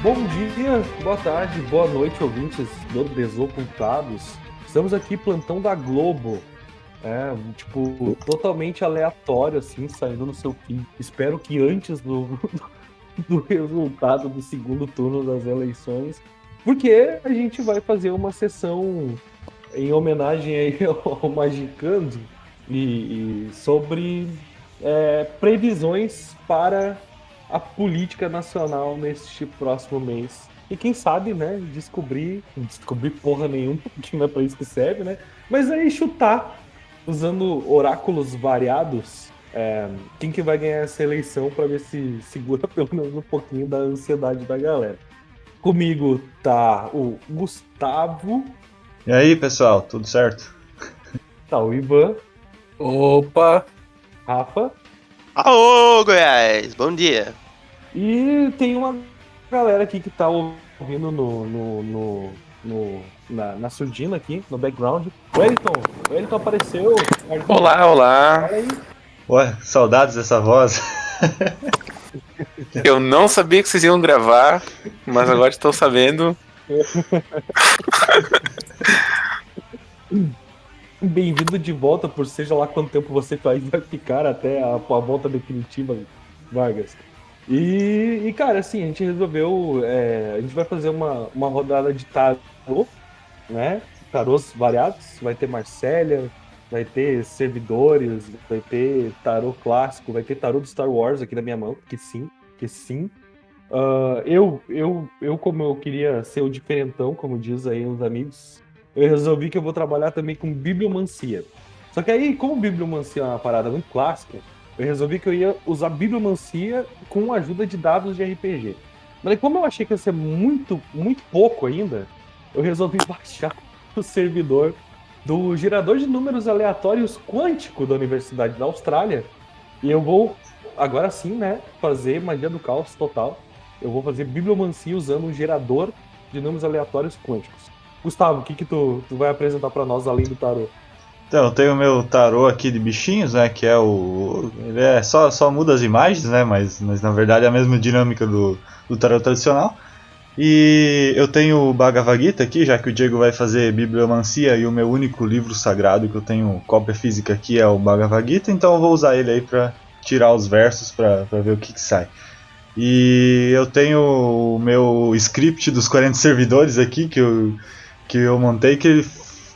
Bom dia, boa tarde, boa noite, ouvintes do Desocultados. Estamos aqui, plantão da Globo. Totalmente aleatório, assim, saindo no seu feed. Espero que antes do resultado do segundo turno das eleições, porque a gente vai fazer uma sessão em homenagem aí ao Magicando e sobre previsões para a política nacional neste próximo mês. E quem sabe, né, descobrir porra nenhuma, que não é pra isso que serve, né? Mas aí chutar, usando oráculos variados, quem que vai ganhar essa eleição para ver se segura pelo menos um pouquinho da ansiedade da galera. Comigo tá o Gustavo, E aí, pessoal, tudo certo? tá o Ivan, Opa! Rafa, Aô, Goiás! Bom dia! e tem uma galera aqui que tá ouvindo na surdina aqui, no background. O Wellington apareceu. Olá, olá! Fala aí. Ué, saudades dessa voz. Eu não sabia que vocês iam gravar, mas agora estou sabendo. Bem-vindo de volta, por seja lá quanto tempo você vai ficar até a volta definitiva, Vargas. Cara, assim, a gente resolveu. A gente vai fazer uma rodada de tarô, né? Tarôs variados. Vai ter Marsella, vai ter servidores, vai ter tarô clássico, vai ter tarô do Star Wars aqui na minha mão, que sim, que sim. Como eu queria ser o diferentão, como diz aí os amigos, eu resolvi que eu vou trabalhar também com bibliomancia. Só que aí, como bibliomancia é uma parada muito clássica, eu resolvi que eu ia usar bibliomancia com a ajuda de dados de RPG. Mas aí, como eu achei que ia ser muito, muito pouco ainda, eu resolvi baixar o servidor do gerador de números aleatórios quântico da Universidade da Austrália. E eu vou, agora sim, né, fazer magia do caos total. Eu vou fazer bibliomancia usando um gerador de números aleatórios quânticos. Gustavo, o que tu vai apresentar pra nós além do tarô? Então, eu tenho o meu tarô aqui de bichinhos, né? Que é o. Ele é só muda as imagens, né? Mas na verdade é a mesma dinâmica do tarô tradicional. E eu tenho o Bhagavad Gita aqui, já que o Diego vai fazer bibliomancia e o meu único livro sagrado que eu tenho cópia física aqui é o Bhagavad Gita, então eu vou usar ele aí pra tirar os versos pra ver o que sai. E eu tenho o meu script dos 40 servidores aqui que eu montei, que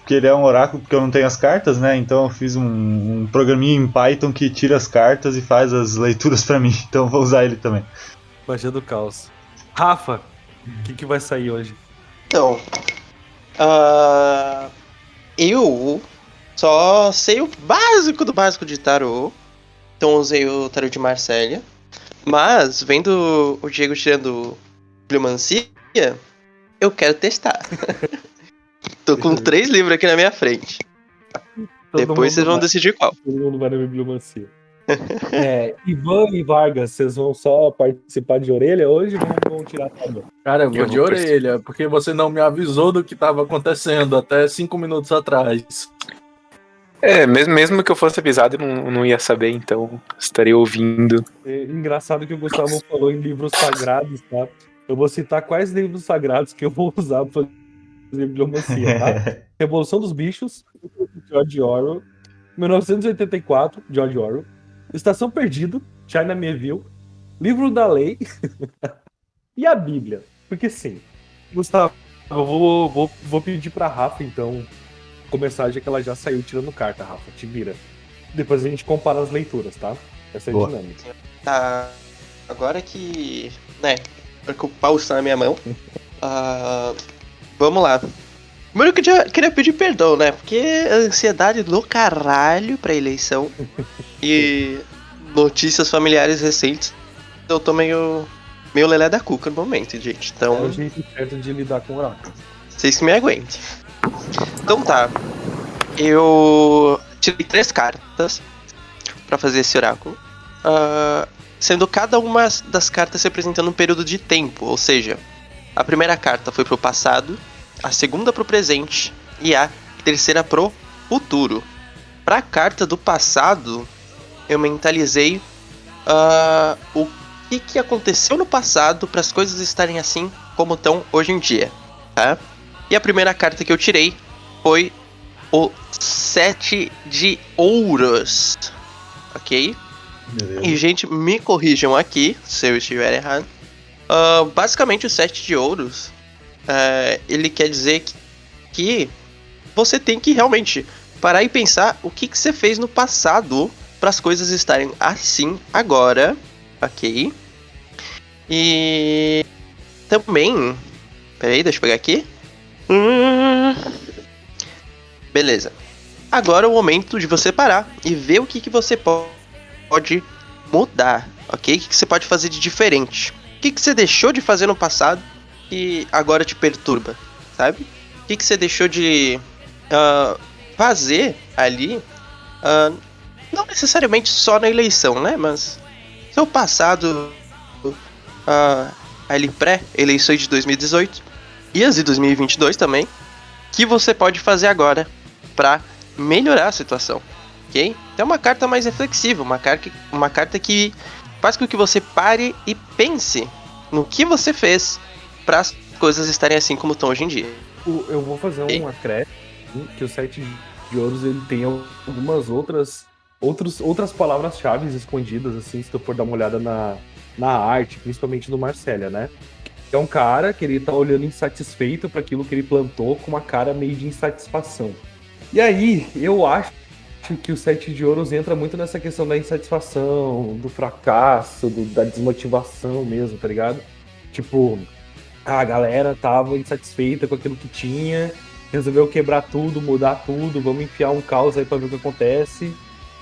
ele é um oráculo porque eu não tenho as cartas, né? Então eu fiz um programinha em Python que tira as cartas e faz as leituras pra mim. Então eu vou usar ele também. Magia do caos. Rafa, o que vai sair hoje? Então, eu só sei o básico do básico de tarô. Então usei o tarô de Marsella. Mas, vendo o Diego tirando bibliomancia, eu quero testar. Tô com 3 livros aqui na minha frente. Depois vocês vão decidir qual. Todo mundo vai na bibliomancia. Ivan e Vargas, vocês vão só participar de orelha hoje ou vão tirar tarô? Cara, eu vou de orelha, porque você não me avisou do que estava acontecendo até 5 minutos atrás. Mesmo que eu fosse avisado, eu não ia saber, então estaria ouvindo. É engraçado que o Gustavo falou em livros sagrados, tá? Eu vou citar quais livros sagrados que eu vou usar pra fazer bibliomancia, tá? Revolução dos Bichos, George Orwell. 1984, George Orwell. Estação Perdido, China Miéville. Livro da Lei e a Bíblia. Porque sim. Gustavo, eu vou pedir pra Rafa, então, começar, já que ela já saiu tirando carta, Rafa. Te vira. Depois a gente compara as leituras, tá? Essa é a Boa. dinâmica. Tá. Agora que, né, o pau está na minha mão. Vamos lá. Primeiro que eu queria pedir perdão, né? Porque a ansiedade do caralho pra eleição e notícias familiares recentes, eu tô meio lelé da cuca no momento, gente. É Então, o jeito certo de lidar com o oráculo. vocês que me aguentem. Então tá. Eu tirei 3 cartas pra fazer esse oráculo. Sendo cada uma das cartas representando um período de tempo. Ou seja, a primeira carta foi pro passado, a segunda pro presente e a terceira pro futuro. Pra carta do passado, eu mentalizei o que aconteceu no passado para as coisas estarem assim como estão hoje em dia, tá? E a primeira carta que eu tirei foi o 7 de ouros, ok? Beleza. E, gente, me corrijam aqui se eu estiver errado. Basicamente, o 7 de ouros, ele quer dizer que você tem que realmente parar e pensar o que você fez no passado para as coisas estarem assim agora, ok? E também... Peraí, deixa eu pegar aqui. Beleza. Agora é o momento de você parar e ver o que você pode mudar, ok? O que você pode fazer de diferente. O que você deixou de fazer no passado que agora te perturba, sabe? O que você deixou de fazer ali, não necessariamente só na eleição, né? Mas seu passado, ali pré-eleições de 2018 e as de 2022 também, que você pode fazer agora para melhorar a situação, ok? É uma carta mais reflexiva, uma carta que faz com que você pare e pense no que você fez para as coisas estarem assim como estão hoje em dia. Eu vou fazer um acréscimo, que o 7 de ouros ele tem algumas outras palavras-chave escondidas, assim, se tu for dar uma olhada na arte, principalmente do Marcélia, né? É um cara que ele tá olhando insatisfeito para aquilo que ele plantou, com uma cara meio de insatisfação. E aí, eu acho que o 7 de ouros entra muito nessa questão da insatisfação, do fracasso, da desmotivação mesmo, tá ligado? Tipo, a galera tava insatisfeita com aquilo que tinha, resolveu quebrar tudo, mudar tudo, vamos enfiar um caos aí pra ver o que acontece.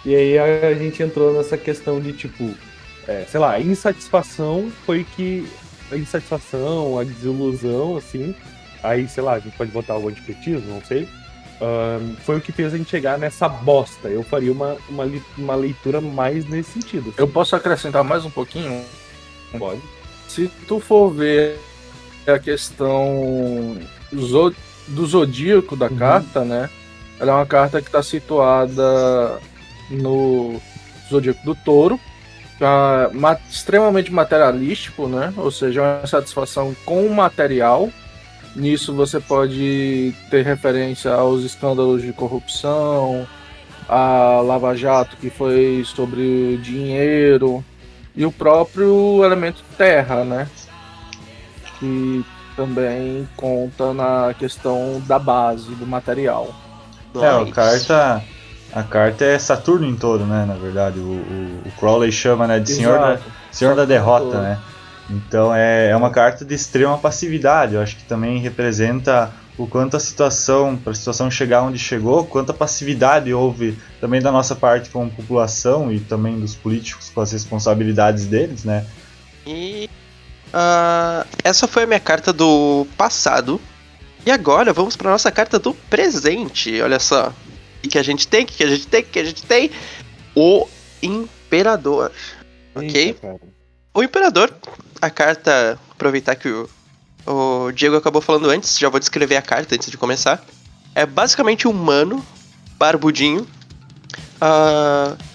E aí a gente entrou nessa questão de, tipo, sei lá, a insatisfação foi que... A insatisfação, a desilusão, assim, aí, sei lá, a gente pode botar o antipetismo, não sei, foi o que fez a gente chegar nessa bosta. Eu faria uma leitura mais nesse sentido. Eu posso acrescentar mais um pouquinho? Pode. Se tu for ver a questão do zodíaco da carta, né? Ela é uma carta que está situada no zodíaco do touro, extremamente materialístico, né? Ou seja, uma satisfação com o material. Nisso você pode ter referência aos escândalos de corrupção, a Lava Jato, que foi sobre dinheiro, e o próprio elemento terra, né? Que também conta na questão da base, do material. A carta é Saturno em touro, né? Na verdade, o Crowley chama, né, de Senhor da Derrota, né? Então é uma carta de extrema passividade. Eu acho que também representa o quanto a situação, para a situação chegar onde chegou, quanta passividade houve também da nossa parte como população e também dos políticos com as responsabilidades deles, né? E essa foi a minha carta do passado. E agora vamos para nossa carta do presente. Olha só. O que a gente tem? O Imperador. Ok? Eita, o Imperador, a carta, aproveitar que o Diego acabou falando antes, já vou descrever a carta antes de começar. É basicamente um humano, barbudinho,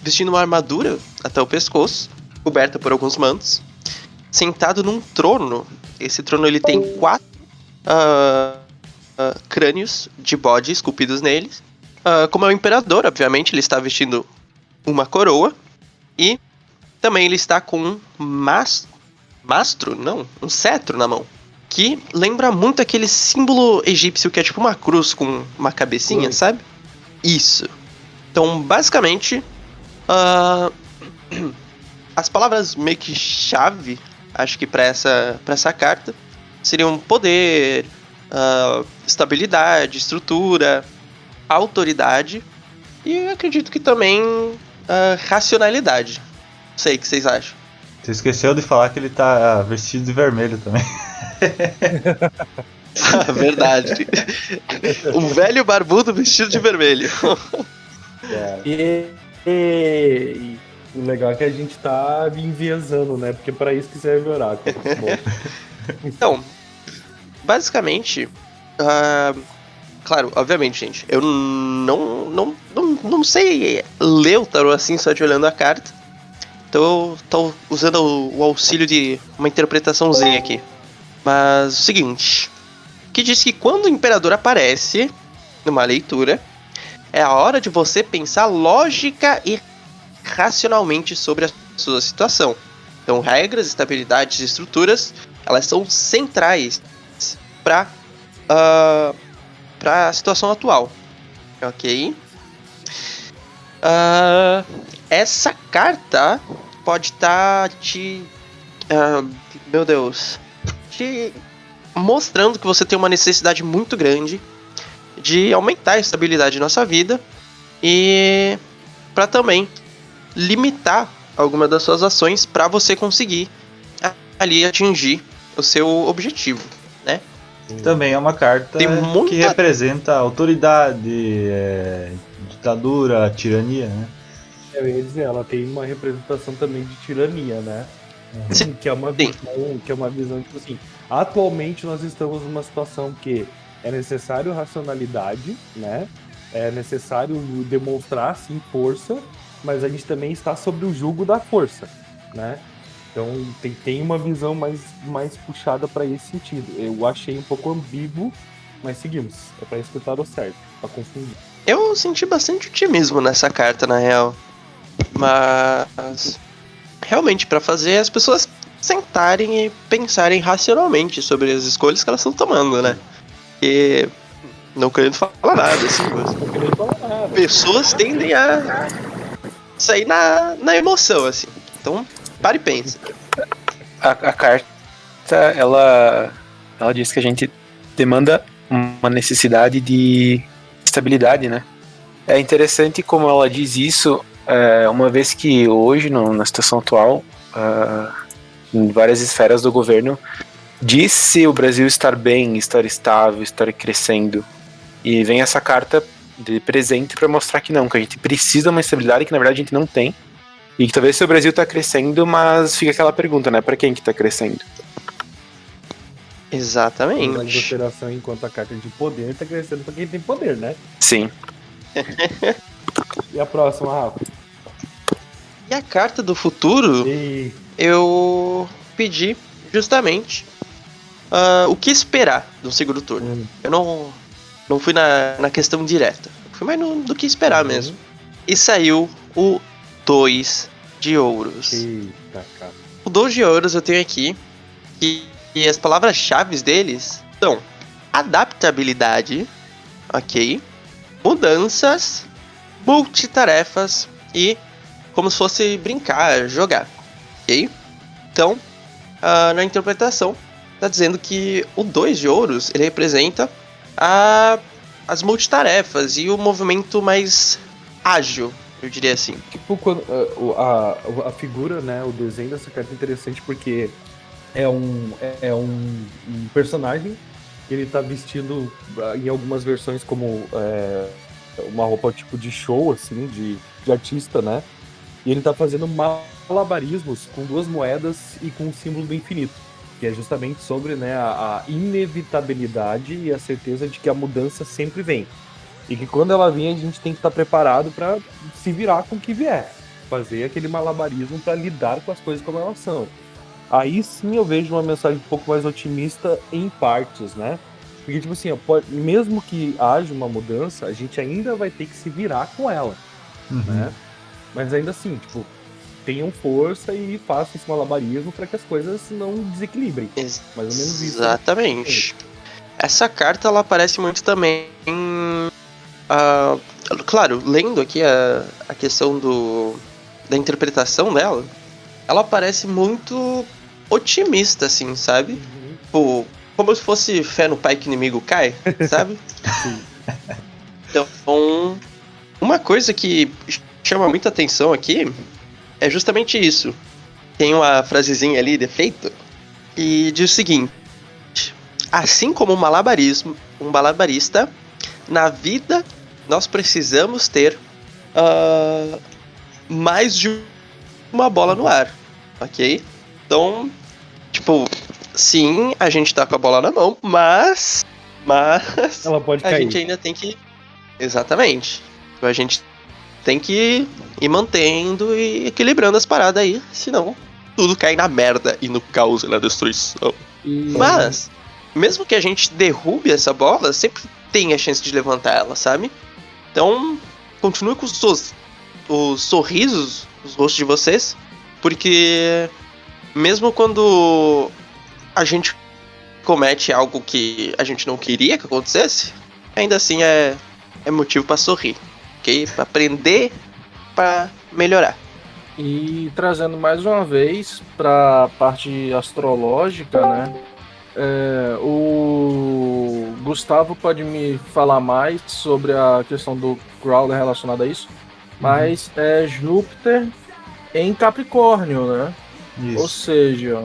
vestindo uma armadura até o pescoço, coberta por alguns mantos, sentado num trono. Esse trono ele tem 4 crânios de bode esculpidos neles. Como é o Imperador, obviamente, ele está vestindo uma coroa e também ele está com um um cetro na mão, que lembra muito aquele símbolo egípcio que é tipo uma cruz com uma cabecinha, sabe? Isso. Então, basicamente, as palavras meio que chave, acho que para essa carta, seriam poder, estabilidade, estrutura, autoridade e acredito que também racionalidade. Não sei o que vocês acham. Você esqueceu de falar que ele tá vestido de vermelho também. Verdade. Um velho barbudo vestido de vermelho. E o legal é que a gente tá enviesando, né? Porque é pra isso que serve o oráculo. Então, basicamente, claro, obviamente, gente, eu não sei ler o tarô assim só de olhando a carta. Então eu tô usando o auxílio de uma interpretaçãozinha aqui. Mas o seguinte, que diz que quando o imperador aparece numa leitura, é a hora de você pensar lógica e racionalmente sobre a sua situação. Então regras, estabilidades e estruturas, elas são centrais para a situação atual. Ok? Essa carta pode estar te mostrando que você tem uma necessidade muito grande de aumentar a estabilidade da nossa vida e para também limitar algumas das suas ações para você conseguir ali atingir o seu objetivo, né? Também é uma carta Tem muita- que representa autoridade, ditadura, tirania, né? Eu ia dizer, ela tem uma representação também de tirania, né? Sim. Que é uma visão, tipo assim, atualmente nós estamos numa situação que é necessário racionalidade, né? É necessário demonstrar, sim, força, mas a gente também está sob o jugo da força, né? Então tem uma visão mais puxada para esse sentido. Eu achei um pouco ambíguo, mas seguimos. É para escutar o certo, para confundir. Eu senti bastante otimismo nessa carta, na real. Mas realmente, para fazer as pessoas sentarem e pensarem racionalmente sobre as escolhas que elas estão tomando, né? E não querendo falar nada, assim, mas Não querendo falar nada. pessoas tendem a sair na emoção, assim. Então, para e pensa. A carta, ela diz que a gente demanda uma necessidade de estabilidade, né? É interessante como ela diz isso, uma vez que hoje, na situação atual, em várias esferas do governo, diz-se o Brasil estar bem, estar estável, estar crescendo. E vem essa carta de presente para mostrar que não, que a gente precisa de uma estabilidade que na verdade a gente não tem. E que talvez o Brasil tá crescendo, mas fica aquela pergunta, né? Pra quem que tá crescendo? Levando em Exatamente. consideração enquanto a carta de poder tá crescendo para quem tem poder, né? Sim. E a próxima, Rafa? E a carta do futuro, E eu pedi justamente o que esperar do segundo turno. Eu não fui na questão direta. Fui mais do que esperar mesmo. E saiu o 2 de ouros. Eita, cara. O 2 de ouros eu tenho aqui. E as palavras-chave deles são adaptabilidade, ok? Mudanças, multitarefas e como se fosse brincar, jogar, ok? Então, na interpretação, tá dizendo que o 2 de ouros, ele representa as multitarefas e o movimento mais ágil, eu diria assim. Tipo, quando, a figura, né, o desenho dessa carta é interessante porque é um personagem que ele tá vestido em algumas versões como uma roupa tipo de show, assim, de artista, né? E ele tá fazendo malabarismos com duas moedas e com o símbolo do infinito, que é justamente sobre, né, a inevitabilidade e a certeza de que a mudança sempre vem. E que quando ela vem, a gente tem que estar preparado para se virar com o que vier. Fazer aquele malabarismo para lidar com as coisas como elas são. Aí sim eu vejo uma mensagem um pouco mais otimista em partes, né? Porque, tipo assim, mesmo que haja uma mudança, a gente ainda vai ter que se virar com ela, né? Mas ainda assim, tipo, tenham força e façam esse malabarismo para que as coisas não desequilibrem. Mais ou menos isso. Exatamente. Essa carta, ela aparece muito também claro, lendo aqui a questão da interpretação dela, ela parece muito otimista, assim, sabe? Tipo, como se fosse fé no pai que o inimigo cai, sabe? Então, uma coisa que chama muita atenção aqui é justamente isso. Tem uma frasezinha ali de efeito e diz o seguinte: assim como um malabarista, na vida nós precisamos ter mais de uma bola no ar, ok? Então, tipo, sim, a gente tá com a bola na mão, mas Ela pode a cair. gente ainda tem que... Exatamente. A gente tem que ir mantendo e equilibrando as paradas aí, senão tudo cai na merda e no caos e na destruição. Mas, mesmo que a gente derrube essa bola, sempre tem a chance de levantar ela, sabe? Então, continue com os sorrisos, os rostos de vocês, porque mesmo quando a gente comete algo que a gente não queria que acontecesse, ainda assim é motivo pra sorrir, ok? Pra aprender, pra melhorar. E trazendo mais uma vez para a parte astrológica, né? O Gustavo pode me falar mais sobre a questão do Growler relacionada a isso, mas é Júpiter em Capricórnio, né? Ou Isso. seja,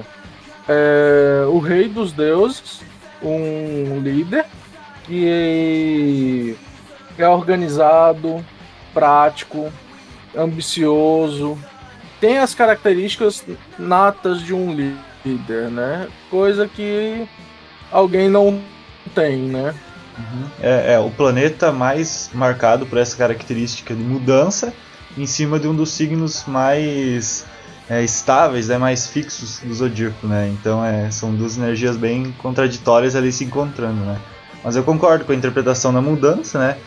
o rei dos deuses, um líder que é organizado, prático, ambicioso, tem as características natas de um líder, né? Coisa que alguém não tem, né? É o planeta mais marcado por essa característica de mudança em cima de um dos signos mais estáveis, mais fixos do zodíaco, né? Então são duas energias bem contraditórias ali se encontrando, né? Mas eu concordo com a interpretação da mudança, né?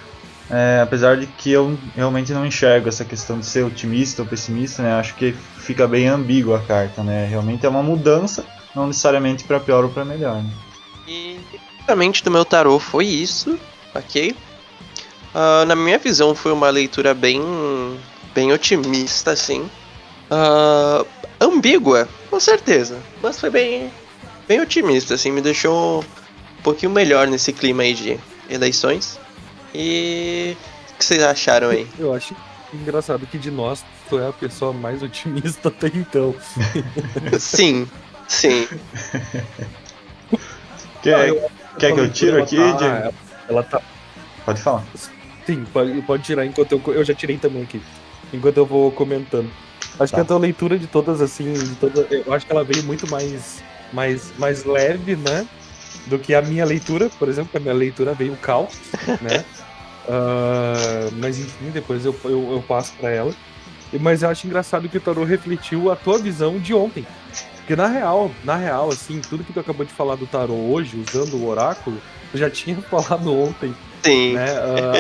Apesar de que eu realmente não enxergo essa questão de ser otimista ou pessimista, né? Acho que fica bem ambígua a carta, né? Realmente é uma mudança, não necessariamente para pior ou para melhor, né? E basicamente do meu tarô foi isso, ok? Na minha visão foi uma leitura bem otimista, assim. Ambígua, com certeza, mas foi bem otimista, assim, me deixou um pouquinho melhor nesse clima aí de eleições. E o que vocês acharam aí? Eu acho engraçado que de nós, tu é a pessoa mais otimista até então. Sim. Quer que eu tiro aqui, Diego? Ela tá. Pode falar. Sim, pode tirar enquanto eu já tirei também aqui. Enquanto eu vou comentando. Acho que a tua leitura de todas, assim, eu acho que ela veio muito mais leve, né? Do que a minha leitura, por exemplo, que a minha leitura veio caos, né? Mas enfim, depois eu passo pra ela. Mas eu acho engraçado que o tarô refletiu a tua visão de ontem. Porque na real, assim, tudo que tu acabou de falar do tarô hoje, usando o oráculo, eu já tinha falado ontem, Sim. né?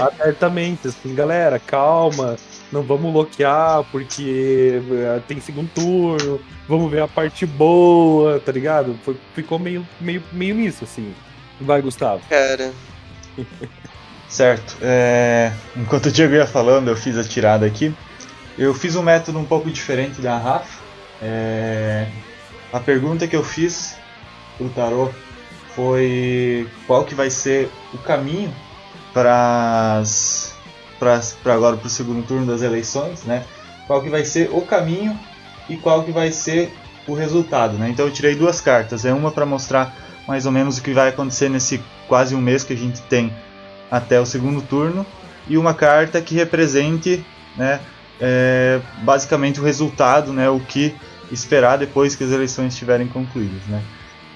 Abertamente, assim, galera, calma, não vamos bloquear porque tem segundo turno, vamos ver a parte boa, tá ligado? Ficou meio nisso, assim. Vai, Gustavo. Cara. Certo. Enquanto o Diego ia falando, eu fiz a tirada aqui. Eu fiz um método um pouco diferente da Rafa. A pergunta que eu fiz pro tarô foi qual que vai ser o caminho para agora pro segundo turno das eleições, né? Qual que vai ser o caminho e qual que vai ser o resultado, né? Então eu tirei duas cartas, uma para mostrar mais ou menos o que vai acontecer nesse quase um mês que a gente tem até o segundo turno, e uma carta que represente, né, basicamente o resultado, né, o que esperar depois que as eleições estiverem concluídas, né?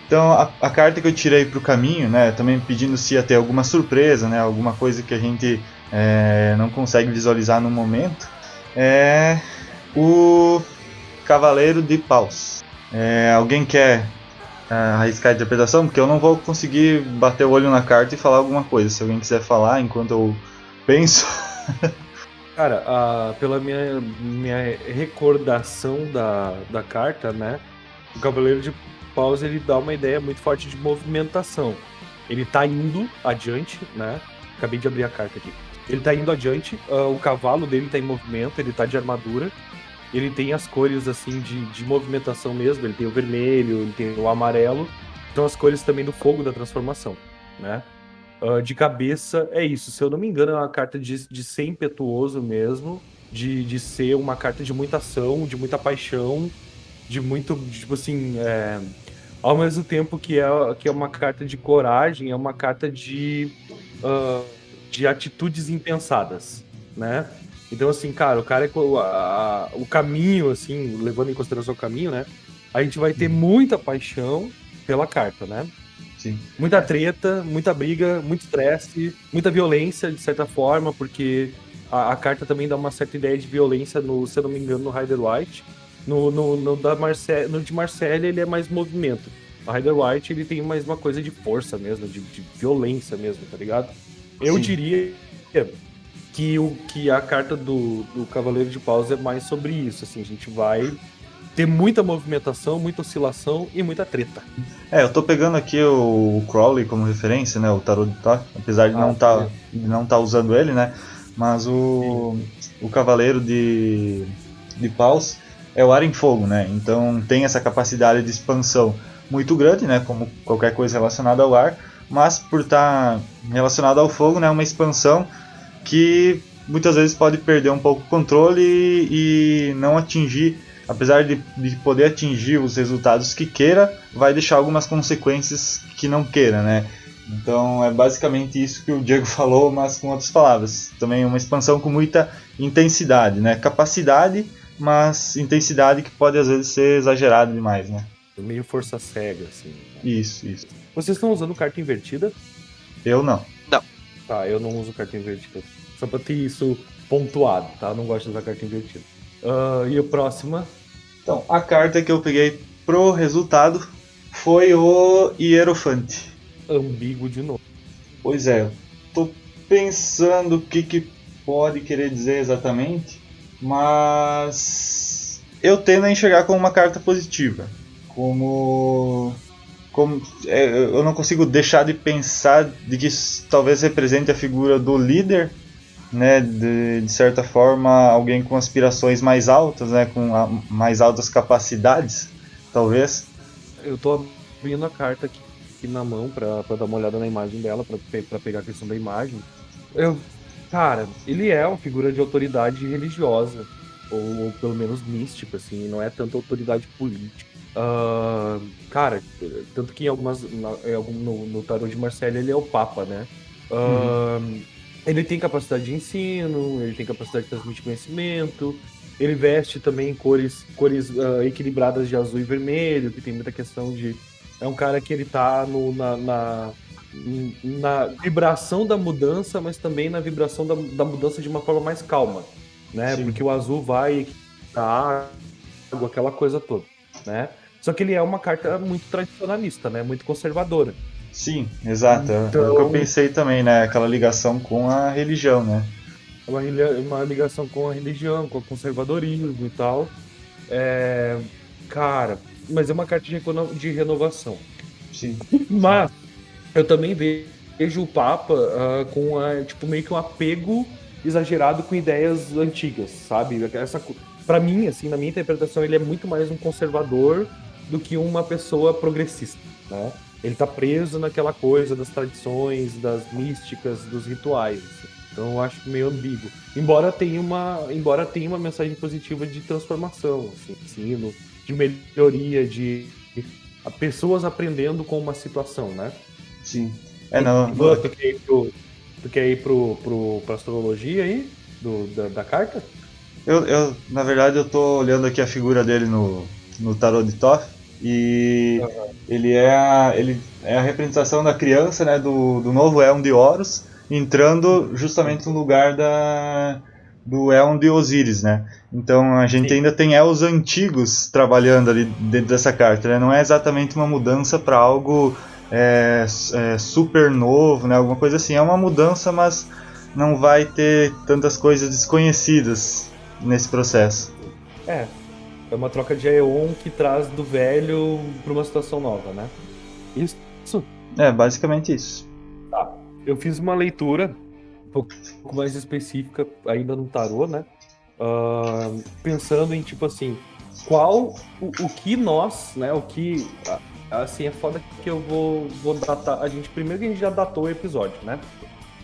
Então a carta que eu tirei para o caminho, né, também pedindo se ia ter alguma surpresa, né, alguma coisa que a gente não consegue visualizar no momento, é o Cavaleiro de Paus. Alguém quer arriscar a interpretação? Porque eu não vou conseguir bater o olho na carta e falar alguma coisa. Se alguém quiser falar enquanto eu penso. Cara, pela minha recordação da carta, né? O Cavaleiro de Paus, ele dá uma ideia muito forte de movimentação. Ele tá indo adiante, né? Acabei de abrir a carta aqui. Ele tá indo adiante, o cavalo dele tá em movimento, ele tá de armadura. Ele tem as cores, assim, de movimentação mesmo. Ele tem o vermelho, ele tem o amarelo. Então as cores também do fogo da transformação, né? De cabeça, é isso. Se eu não me engano, é uma carta de ser impetuoso mesmo. De ser uma carta de muita ação, de muita paixão. De muito, tipo assim... ao mesmo tempo que é uma carta de coragem, é uma carta de atitudes impensadas, né? Então, assim, cara, o caminho, assim, levando em consideração o caminho, né? A gente vai ter muita paixão pela carta, né? Sim. Muita treta, muita briga, muito estresse, muita violência, de certa forma, porque A carta também dá uma certa ideia de violência, se eu não me engano, no Rider White. No de Marcelle ele é mais movimento. O Rider White ele tem mais uma coisa de força mesmo, de violência mesmo, tá ligado? Eu Sim. diria que a carta do Cavaleiro de Paus é mais sobre isso, assim, a gente vai ter muita movimentação, muita oscilação e muita treta. Eu tô pegando aqui o Crowley como referência, né? O Tarot de Toff, apesar de não tá usando ele, né? Mas o Cavaleiro de Paus é o Ar em Fogo, né? Então tem essa capacidade de expansão muito grande, né? Como qualquer coisa relacionada ao ar, mas por estar relacionado ao fogo, né? Uma expansão que muitas vezes pode perder um pouco o controle e não atingir, apesar de poder atingir os resultados que queira, vai deixar algumas consequências que não queira, né? Então é basicamente isso que o Diego falou, mas com outras palavras. Também uma expansão com muita intensidade, né? Capacidade, mas intensidade que pode às vezes ser exagerada demais, né? Meio força cega, assim. Isso. Vocês estão usando carta invertida? Eu não. Tá, eu não uso carta invertida. Só pra ter isso pontuado, tá? Eu não gosto de usar carta invertida. E a próxima? Então, a carta que eu peguei pro resultado foi o Hierofante. Ambíguo de novo. Pois é, eu tô pensando o que pode querer dizer exatamente, mas eu tendo a enxergar como uma carta positiva. Eu não consigo deixar de pensar de que isso talvez represente a figura do líder, né, de certa forma alguém com aspirações mais altas, né, com mais altas capacidades, talvez. Eu tô abrindo a carta aqui na mão pra dar uma olhada na imagem dela, pra pegar a questão da imagem. Cara, ele é uma figura de autoridade religiosa, ou pelo menos mística, assim, não é tanto autoridade política. Cara, tanto que no Tarot de Marcelle ele é o Papa, né? Ele tem capacidade de ensino, ele tem capacidade de transmitir conhecimento, ele veste também cores equilibradas de azul e vermelho, que tem muita questão de... É um cara que ele tá na vibração da mudança, mas também na vibração da mudança de uma forma mais calma, né? Sim. Porque o azul vai da água, aquela coisa toda, né? Só que ele é uma carta muito tradicionalista, né? Muito conservadora. Sim, exato. Então... É o que eu pensei também, né? Aquela ligação com a religião, né? Uma ligação com a religião, com o conservadorismo e tal. Cara, mas é uma carta de renovação. Sim. Mas eu também vejo o Papa com tipo, meio que um apego exagerado com ideias antigas, sabe? Pra mim, assim, na minha interpretação, ele é muito mais um conservador do que uma pessoa progressista, né? Ele tá preso naquela coisa das tradições, das místicas, dos rituais, assim. Então eu acho meio ambíguo. Embora tenha uma mensagem positiva de transformação, assim, ensino, de melhoria, de pessoas aprendendo com uma situação, né? Sim. Tu quer ir pra astrologia aí? Da carta? Na verdade, eu tô olhando aqui a figura dele no Tarot de Thoth e ele é a representação da criança, né, do novo Éon de Horus, entrando justamente no lugar do Éon de Osíris, né? Então a gente ainda tem Éons antigos trabalhando ali dentro dessa carta, né? Não é exatamente uma mudança para algo super novo, né? Alguma coisa assim. É uma mudança, mas não vai ter tantas coisas desconhecidas nesse processo. É uma troca de Aeon que traz do velho para uma situação nova, né? Isso. Basicamente isso. Tá. Eu fiz uma leitura um pouco mais específica ainda no tarô, né? Pensando em, tipo assim, o que nós, né? O que... Assim, é foda que eu vou datar... Primeiro que a gente já datou o episódio, né?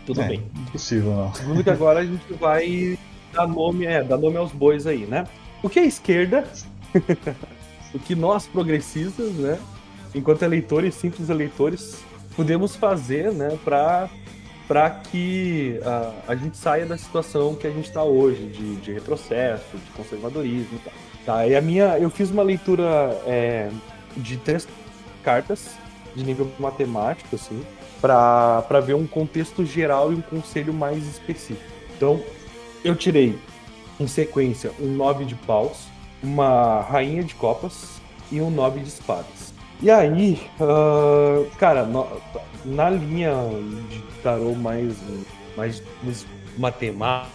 Tudo bem. Impossível, não. Segundo que agora a gente vai dar nome aos bois aí, né? O que é esquerda? O que nós, progressistas, né? Enquanto eleitores, simples eleitores, podemos fazer, né? Para que a gente saia da situação que a gente está hoje, de retrocesso, de conservadorismo e tal. Tá, eu fiz uma leitura de 3 cartas, de nível matemático, assim, para ver um contexto geral e um conselho mais específico. Então, eu tirei em sequência um 9 de paus, uma rainha de copas e um 9 de espadas. E aí, cara, na linha de tarô mais matemático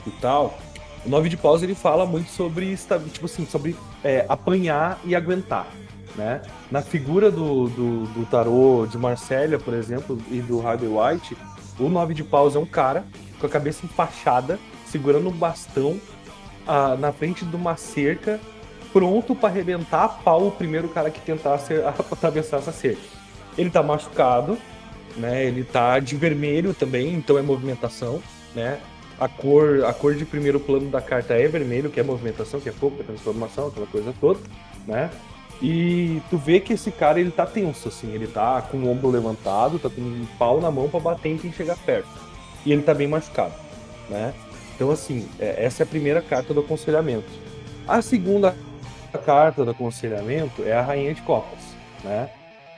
e tal, o 9 de paus ele fala muito sobre, tipo assim, sobre apanhar e aguentar, né? Na figura do tarô de Marsella, por exemplo, e do Rider-Waite, o 9 de paus é um cara com a cabeça enfaixada, segurando um bastão na frente de uma cerca, pronto para arrebentar a pau o primeiro cara que tentasse atravessar essa cerca. Ele tá machucado, né? Ele tá de vermelho também, então é movimentação, né? A cor de primeiro plano da carta é vermelho, que é movimentação, que é fogo, que é transformação, aquela coisa toda, né? E tu vê que esse cara, ele tá tenso, assim, ele tá com o ombro levantado, tá com um pau na mão pra bater em quem chegar perto. E ele tá bem machucado, né? Então, assim, essa é a primeira carta do aconselhamento. A segunda carta do aconselhamento é a Rainha de Copas, né?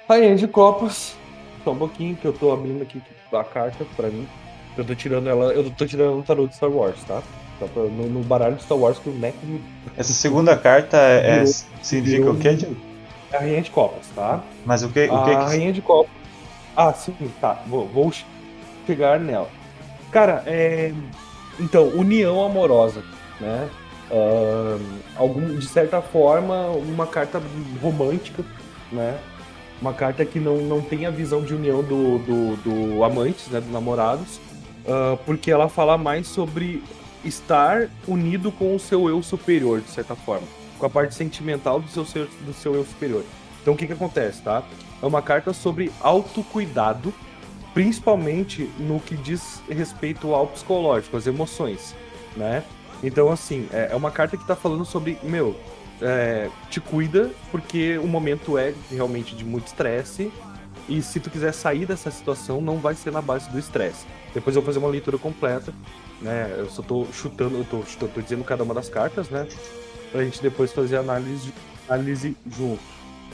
Rainha de Copas, só um pouquinho que eu tô abrindo aqui a carta pra mim. Eu tô tirando ela no tarô de Star Wars, tá? No baralho de Star Wars que o Neco me... Essa segunda carta significa o quê? É a Rainha de Copas, tá? Mas o que A Rainha de Copas... Ah, sim, tá. Vou chegar nela. Cara, então, união amorosa, né? De certa forma, uma carta romântica, né? Uma carta que não tem a visão de união do amantes, né? Dos namorados, porque ela fala mais sobre estar unido com o seu eu superior, de certa forma, com a parte sentimental do seu eu superior. Então, o que acontece, tá? É uma carta sobre autocuidado, principalmente no que diz respeito ao psicológico, às emoções, né? Então, assim, é uma carta que tá falando sobre, te cuida, porque o momento é realmente de muito estresse, e se tu quiser sair dessa situação, não vai ser na base do estresse. Depois eu vou fazer uma leitura completa, né? Eu só tô chutando, tô dizendo cada uma das cartas, né? Pra gente depois fazer a análise junto.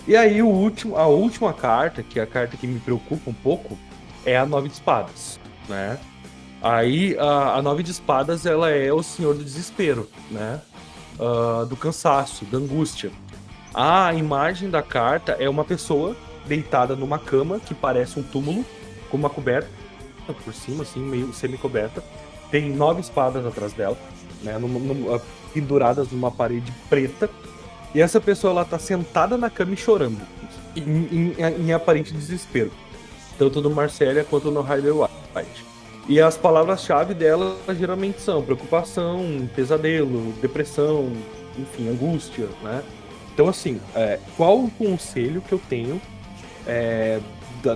E aí, a última carta, que é a carta que me preocupa um pouco, é a 9 de espadas, né? Aí, a 9 de espadas, ela é o senhor do desespero, né? Do cansaço, da angústia. A imagem da carta é uma pessoa deitada numa cama que parece um túmulo, com uma coberta por cima, assim, meio semi-coberta. Tem 9 espadas atrás dela, né? Penduradas numa parede preta. E essa pessoa, ela tá sentada na cama e chorando, em aparente desespero. Tanto no Marsella quanto no Rider-Waite. E as palavras-chave dela geralmente são preocupação, pesadelo, depressão, enfim, angústia, né? Então, assim, qual o conselho que eu tenho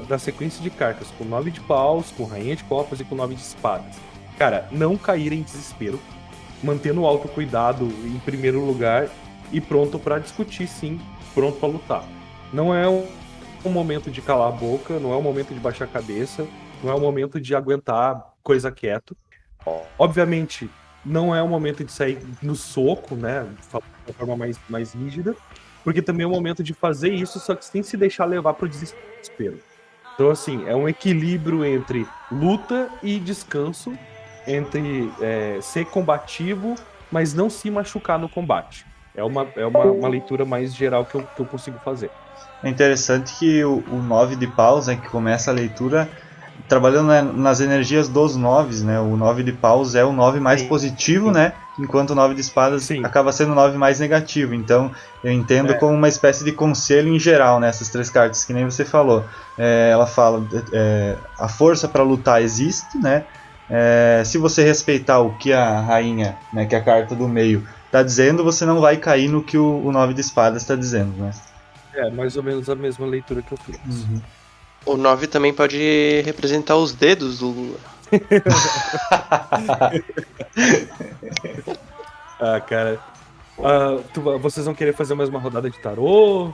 da sequência de cartas com 9 de paus, com Rainha de Copas e com 9 de espadas? Cara, não cair em desespero, mantendo o autocuidado em primeiro lugar e pronto pra discutir, sim, pronto pra lutar. Não é um momento de calar a boca, não é um momento de baixar a cabeça, não é um momento de aguentar coisa quieto. Obviamente, não é um momento de sair no soco, né, de forma mais rígida, porque também é um momento de fazer isso, só que sem se deixar levar pro desespero. Então, assim, é um equilíbrio entre luta e descanso, entre ser combativo, mas não se machucar no combate. É uma leitura mais geral que eu consigo fazer. É interessante que o 9 de paus, né, que começa a leitura, trabalhando nas energias dos 9s, né? O 9 de paus é o 9 mais positivo, né? Enquanto o 9 de espadas acaba sendo o 9 mais negativo. Então, eu entendo como uma espécie de conselho em geral nessas 3 cartas, que nem você falou. Ela fala, a força para lutar existe, né? Se você respeitar o que a rainha, né, que é a carta do meio, está dizendo, você não vai cair no que o 9 de espadas está dizendo, né? É mais ou menos a mesma leitura que eu fiz. Uhum. O 9 também pode representar os dedos do Lula. Cara. Vocês vão querer fazer mais uma rodada de tarô?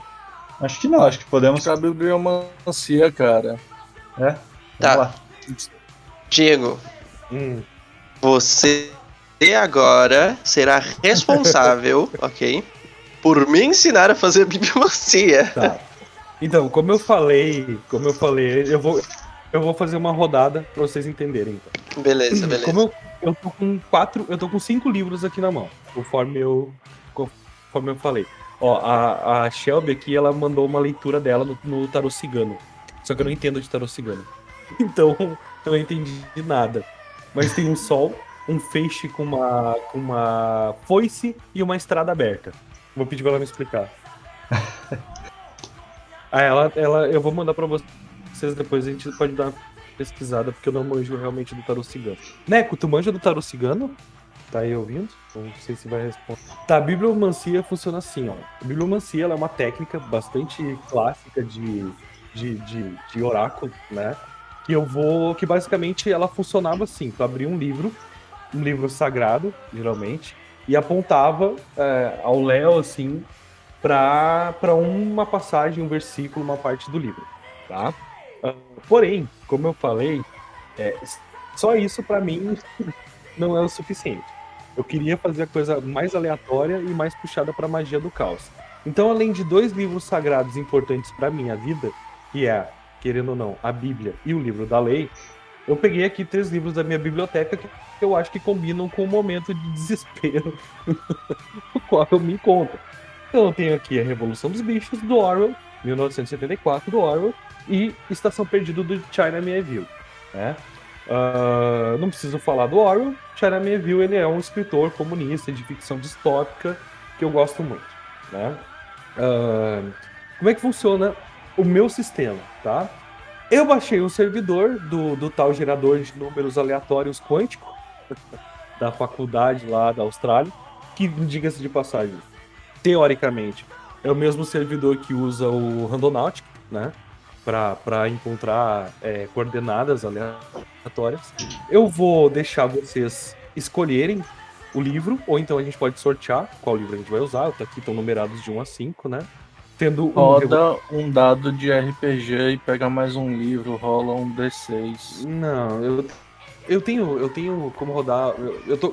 Acho que não, acho que podemos. Acho que a bibliomancia, cara. Vamos Tá. lá. Diego, você agora será responsável, ok? Por me ensinar a fazer bibliomancia. Tá. Então, como eu falei, eu vou fazer uma rodada pra vocês entenderem. Então. Beleza. eu tô com 5 livros aqui na mão, conforme eu falei. Ó, a Shelby aqui, ela mandou uma leitura dela no tarô cigano. Só que eu não entendo de tarô cigano. Então, eu não entendi nada. Mas tem um sol, um feixe com uma foice e uma estrada aberta. Vou pedir pra ela me explicar. Eu vou mandar pra vocês depois, a gente pode dar uma pesquisada, porque eu não manjo realmente do tarô cigano. Neco, tu manja do tarô cigano? Tá aí ouvindo? Não sei se vai responder. Tá, a bibliomancia funciona assim, ó. A bibliomancia, ela é uma técnica bastante clássica de oráculo, né? Que basicamente ela funcionava assim. Tu abria um livro sagrado, geralmente, e apontava ao Léo, assim, pra uma passagem, um versículo, uma parte do livro, tá? Porém, como eu falei, só isso pra mim não é o suficiente. Eu queria fazer a coisa mais aleatória e mais puxada pra magia do caos. Então, além de 2 livros sagrados importantes pra minha vida, que é, querendo ou não, a Bíblia e o livro da lei, eu peguei aqui 3 livros da minha biblioteca que eu acho que combinam com o momento de desespero no qual eu me encontro. Então eu tenho aqui a Revolução dos Bichos, do Orwell, 1974, do Orwell, e Estação Perdida, do China Miéville, né? Não preciso falar do Orwell. China Miéville, ele é um escritor comunista de ficção distópica que eu gosto muito, né? Como é que funciona o meu sistema, tá? Eu baixei um servidor do tal gerador de números aleatórios quântico da faculdade lá da Austrália, que, diga-se de passagem, teoricamente, é o mesmo servidor que usa o Randonautic, né? Para encontrar coordenadas aleatórias. Eu vou deixar vocês escolherem o livro, ou então a gente pode sortear qual livro a gente vai usar. Aqui estão numerados de 1 a 5, né? Tendo Roda um dado de RPG e pega mais um livro, rola um D6. Não, eu tenho como rodar.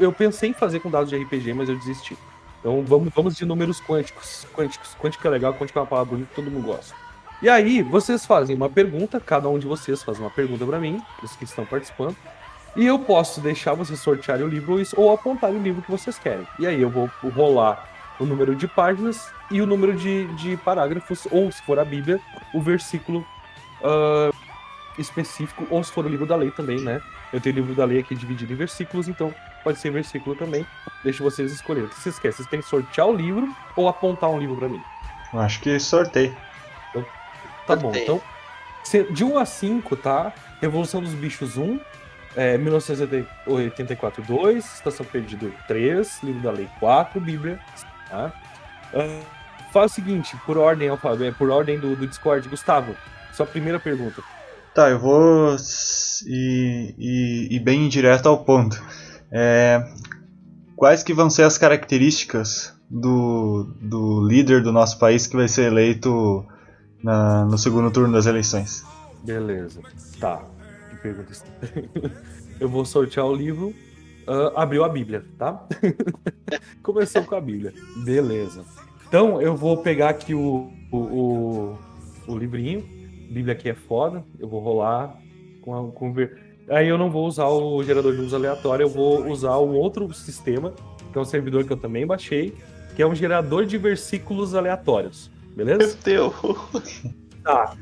Eu pensei em fazer com dados de RPG, mas eu desisti. Então vamos de números quânticos. Quântico é legal, quântico é uma palavra bonita que todo mundo gosta. E aí, vocês fazem uma pergunta, cada um de vocês faz uma pergunta pra mim, os que estão participando. E eu posso deixar vocês sortearem o livro ou apontarem o livro que vocês querem. E aí eu vou rolar o número de páginas e o número de parágrafos, ou se for a Bíblia, o versículo específico, ou se for o livro da lei também, né? Eu tenho o livro da lei aqui dividido em versículos, então pode ser versículo também. Deixa vocês escolherem. O que vocês querem? Vocês querem sortear o livro ou apontar um livro pra mim? Eu acho que sorteio. Tá bom, então de 1 a 5, tá? Revolução dos Bichos 1, 1984 2, Estação Perdida 3, Livro da Lei 4, Bíblia, tá? Faz o seguinte, por ordem do Discord, Gustavo, sua primeira pergunta. Tá, eu vou ir bem direto ao ponto. Quais que vão ser as características do líder do nosso país que vai ser eleito no segundo turno das eleições? Beleza, tá. Que pergunta estranha. Eu vou sortear o livro. Abriu a Bíblia, tá? Começou com a Bíblia. Beleza. Então eu vou pegar aqui o livrinho. A Bíblia aqui é foda. Eu vou rolar Aí eu não vou usar o gerador de números aleatório, eu vou usar um outro sistema, que é um servidor que eu também baixei, que é um gerador de versículos aleatórios. Beleza? Meu Deus. Tá.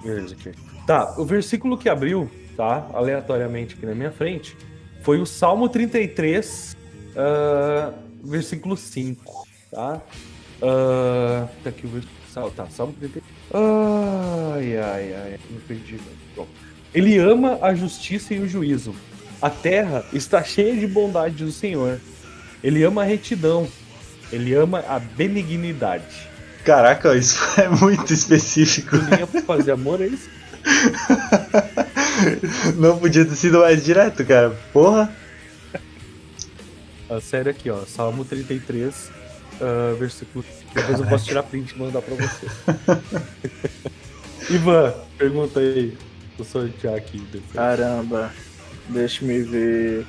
Beleza, aqui. Tá, o versículo que abriu, tá, aleatoriamente aqui na minha frente, foi o Salmo 33, versículo 5, tá? Tá aqui o versículo, tá, Salmo 33. Ai, me perdi. Pronto. Ele ama a justiça e o juízo. A terra está cheia de bondade do Senhor. Ele ama a retidão. Ele ama a benignidade. Caraca, isso é muito específico. Linha pra fazer amor, é isso? Não podia ter sido mais direto, cara. Porra. Sério aqui, ó. Salmo 33, versículo. Depois eu posso tirar print e mandar pra você. Ivan, pergunta aí. Vou sortear aqui depois. Caramba, deixa-me ver.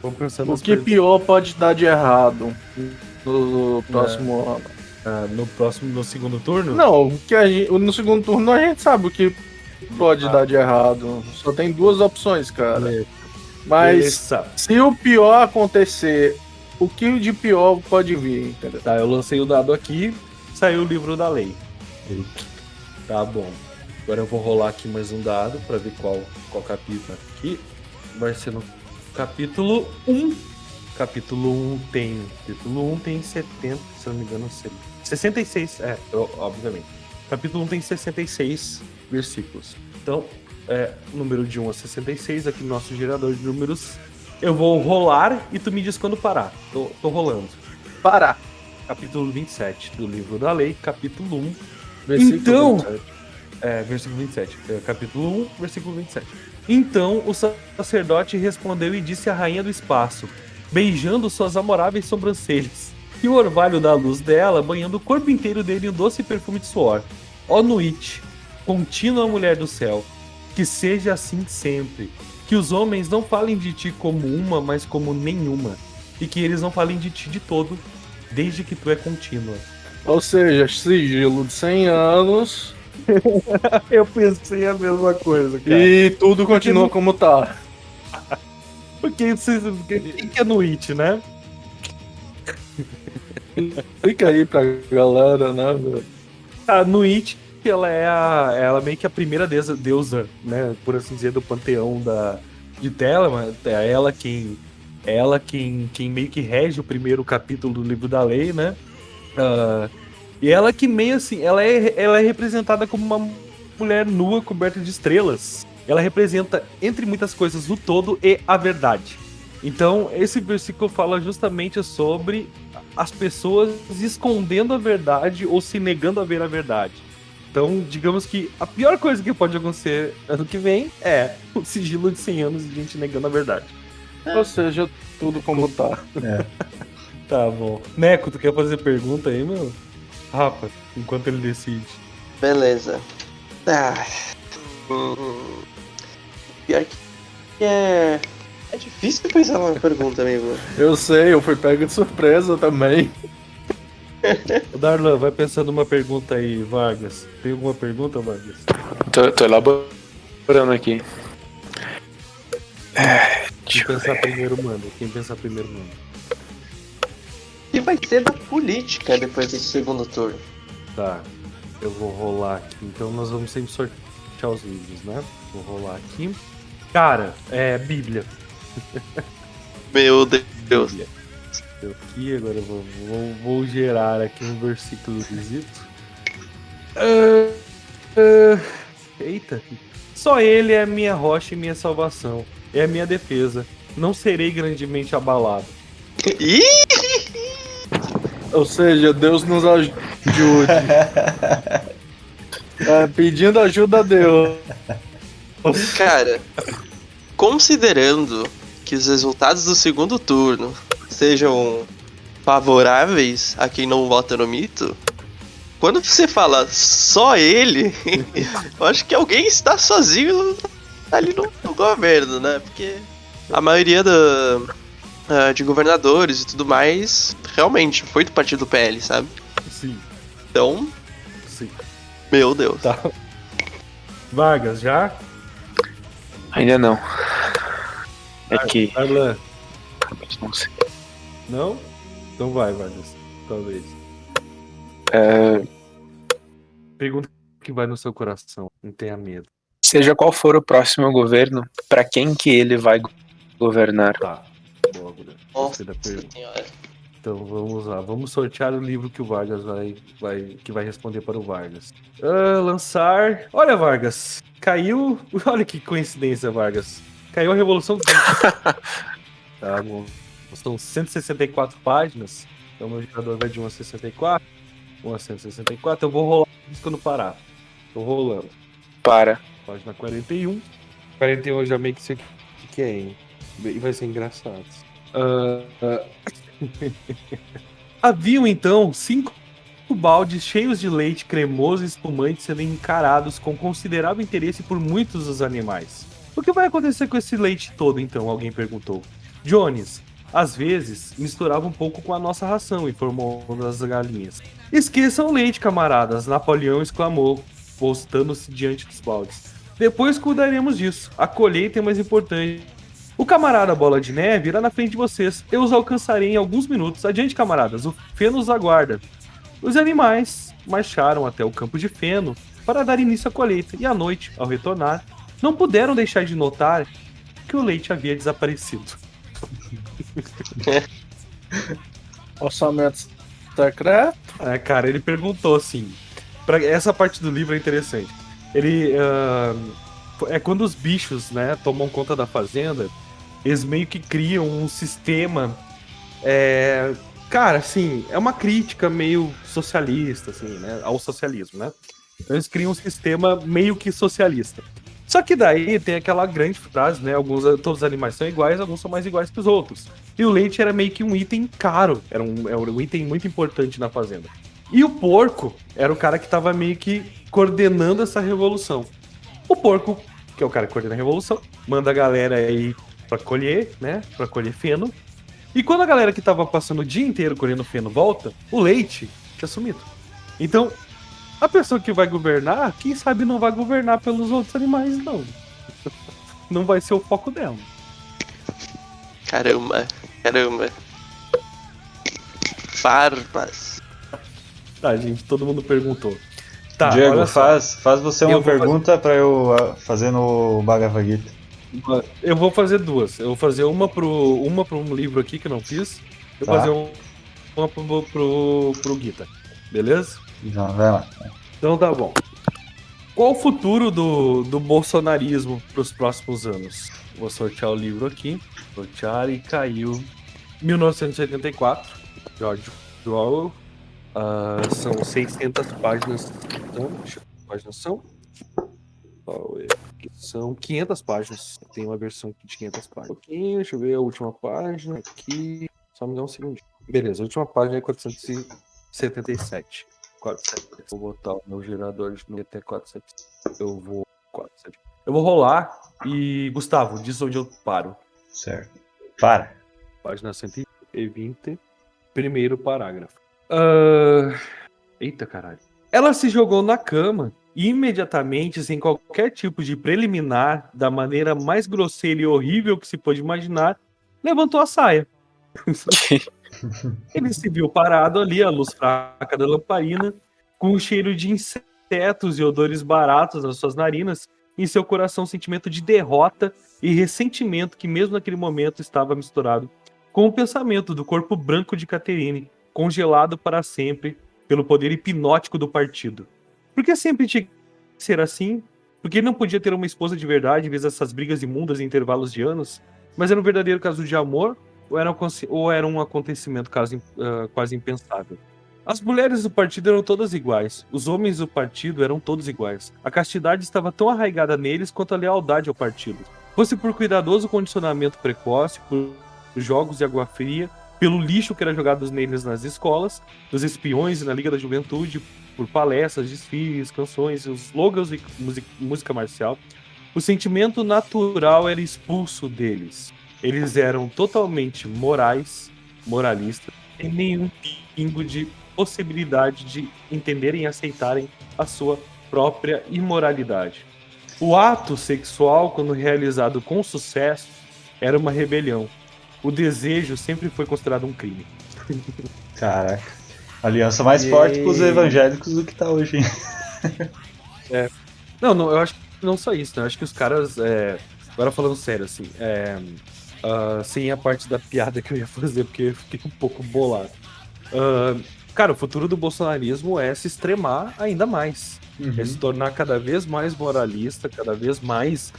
Vamos pensando O que pior pode dar de errado no próximo ano? No segundo turno? Não, no segundo turno a gente sabe o que pode dar de errado. Só tem 2 opções, cara. Mas Beleza. se o pior acontecer, o que de pior pode vir, entendeu? Tá, eu lancei o dado aqui, saiu o livro da lei. Tá bom. Agora eu vou rolar aqui mais um dado pra ver qual capítulo aqui. Vai ser no capítulo 1. Capítulo 1 tem 70, se eu não me engano, 66. Obviamente. Capítulo 1 tem 66 versículos. Então, número de 1 a 66, aqui no nosso gerador de números. Eu vou rolar e tu me diz quando parar. Tô rolando. Parar. Capítulo 27 do livro da lei, capítulo 1. Versículo Então, 27. versículo 27. Capítulo 1, versículo 27. Então o sacerdote respondeu e disse à rainha do espaço, beijando suas amoráveis sobrancelhas, e o orvalho da luz dela banhando o corpo inteiro dele em um doce perfume de suor. Ó Nuit, contínua mulher do céu, que seja assim sempre. Que os homens não falem de ti como uma, mas como nenhuma. E que eles não falem de ti de todo, desde que tu é contínua. Ou seja, sigilo de 100 anos Eu pensei a mesma coisa, cara. e tudo continua como tá. Porque quem que é Nuit, né? Fica aí pra galera, né, velho? A Nuit, ela meio que a primeira deusa, né, por assim dizer, do panteão de Telemann. É ela quem meio que rege o primeiro capítulo do livro da lei, né? E ela que meio assim, ela é representada como uma mulher nua coberta de estrelas. Ela representa, entre muitas coisas, o todo e a verdade. Então, esse versículo fala justamente sobre as pessoas escondendo a verdade ou se negando a ver a verdade. Então, digamos que a pior coisa que pode acontecer ano que vem é o sigilo de 100 anos de gente negando a verdade. Ou seja, tudo como tá. Tá bom. Neco, tu quer fazer pergunta aí, meu? Rafa, enquanto ele decide. Beleza. Pior que é difícil pensar numa pergunta, amigo. Eu sei, eu fui pego de surpresa também. O Darlan, vai pensando uma pergunta aí, Vargas. Tem alguma pergunta, Vargas? Tô elaborando aqui. Quem pensar primeiro, manda. Quem pensar primeiro, manda. E vai ser da política depois desse segundo turno. Tá, eu vou rolar aqui. Então nós vamos sempre sortear os livros, né? Vou rolar aqui. Cara, Bíblia. Meu Deus. Bíblia. Eu aqui, agora eu vou gerar aqui um versículo visito. Eita. Só ele é a minha rocha e minha salvação. É a minha defesa. Não serei grandemente abalado. Ih! Ou seja, Deus nos ajude. Pedindo ajuda a Deus. Cara, considerando que os resultados do segundo turno sejam favoráveis a quem não vota no mito, quando você fala só ele, eu acho que alguém está sozinho ali no governo, né? Porque a maioria de governadores e tudo mais realmente foi do partido PL, sabe? Sim, Então, sim. meu Deus. Tá. Vargas, já? Ainda não. É que. Darlan, Não sei. não? Então vai, Vargas. Talvez. Pergunta que vai no seu coração. Não tenha medo. Seja qual for o próximo governo, pra quem que ele vai governar? Tá. Boa, Bruno. Nossa Gostei da pergunta. senhora. Então vamos lá. Vamos sortear o livro que o Vargas vai responder para o Vargas. Lançar. Olha, Vargas. Caiu. Olha que coincidência, Vargas. Caiu a Revolução Francesa. Tá bom. São 164 páginas. Então meu jogador vai de 1 a 64. 1 a 164. Eu vou rolar quando parar. Tô rolando. Para. Página 41. 41 eu já meio que sei o que é, hein? E vai ser engraçado. Haviam então 5 baldes cheios de leite cremoso e espumante sendo encarados com considerável interesse por muitos dos animais. O que vai acontecer com esse leite todo, então? Alguém perguntou. Jones, às vezes, misturava um pouco com a nossa ração, informou uma das galinhas. Esqueçam o leite, camaradas, Napoleão exclamou, postando-se diante dos baldes. Depois cuidaremos disso. A colheita é mais importante. O camarada Bola de Neve irá na frente de vocês. Eu os alcançarei em alguns minutos. Adiante, camaradas. O feno os aguarda. Os animais marcharam até o campo de feno para dar início à colheita. E à noite, ao retornar, não puderam deixar de notar que o leite havia desaparecido. Orçamento secreto. Cara, ele perguntou assim. Essa parte do livro é interessante. Ele. É quando os bichos, né, tomam conta da fazenda, eles meio que criam um sistema. Cara, assim, é uma crítica meio socialista, assim, né, ao socialismo, né? Então eles criam um sistema meio que socialista. Só que daí tem aquela grande frase, né? Todos os animais são iguais, alguns são mais iguais que os outros. E o leite era meio que um item caro, era um item muito importante na fazenda. E o porco era o cara que tava meio que coordenando essa revolução. O porco, que é o cara que coordena a revolução, manda a galera aí pra colher, né? Pra colher feno. E quando a galera que tava passando o dia inteiro colhendo feno volta, o leite tinha sumido. Então, a pessoa que vai governar, quem sabe não vai governar pelos outros animais, não. Não vai ser o foco dela. Caramba. Barbas. Tá, gente, todo mundo perguntou. Tá, Diego, olha só. faz você uma pergunta pra eu fazer no Bhagavad Gita. Eu vou fazer duas. Eu vou fazer uma pro um livro aqui que eu não fiz. Eu vou fazer uma pro Gita. Beleza? Então, vai lá. Então tá bom. Qual o futuro do bolsonarismo pros próximos anos? Vou sortear o livro aqui. Sortear e caiu. 1984. George Orwell. São 600 páginas. Então, deixa eu ver que páginas são. São 500 páginas. Tem uma versão aqui de 500 páginas. Um pouquinho, deixa eu ver a última página aqui. Só me dá um segundinho. Beleza, a última página é 477. 477. Vou botar o meu gerador de número até 477. Eu vou rolar e, Gustavo, diz onde eu paro. Certo. Para. Página 120, primeiro parágrafo. Eita caralho. Ela se jogou na cama e imediatamente, sem qualquer tipo de preliminar, da maneira mais grosseira e horrível que se pôde imaginar, levantou a saia. Ele se viu parado ali, à luz fraca da lamparina, com um cheiro de insetos e odores baratos nas suas narinas, e em seu coração um sentimento de derrota e ressentimento que mesmo naquele momento estava misturado com o pensamento do corpo branco de Catherine, congelado para sempre pelo poder hipnótico do partido. Por que sempre tinha que ser assim? Porque ele não podia ter uma esposa de verdade em vez dessas brigas imundas em intervalos de anos? Mas era um verdadeiro caso de amor? Ou era um acontecimento quase impensável? As mulheres do partido eram todas iguais. Os homens do partido eram todos iguais. A castidade estava tão arraigada neles quanto a lealdade ao partido. Fosse por cuidadoso condicionamento precoce, por jogos de água fria, pelo lixo que era jogado neles nas escolas, nos espiões e na Liga da Juventude, por palestras, desfiles, canções, os slogans e música marcial, o sentimento natural era expulso deles. Eles eram totalmente moralistas, sem nenhum pingo de possibilidade de entenderem e aceitarem a sua própria imoralidade. O ato sexual, quando realizado com sucesso, era uma rebelião. O desejo sempre foi considerado um crime. Caraca. Aliança mais forte pros evangélicos do que tá hoje, hein? Não, eu acho que não só isso, né? Eu acho que os caras. Agora falando sério, assim. Sem a parte da piada que eu ia fazer, porque eu fiquei um pouco bolado. Cara, o futuro do bolsonarismo é se extremar ainda mais. É se tornar cada vez mais moralista, cada vez mais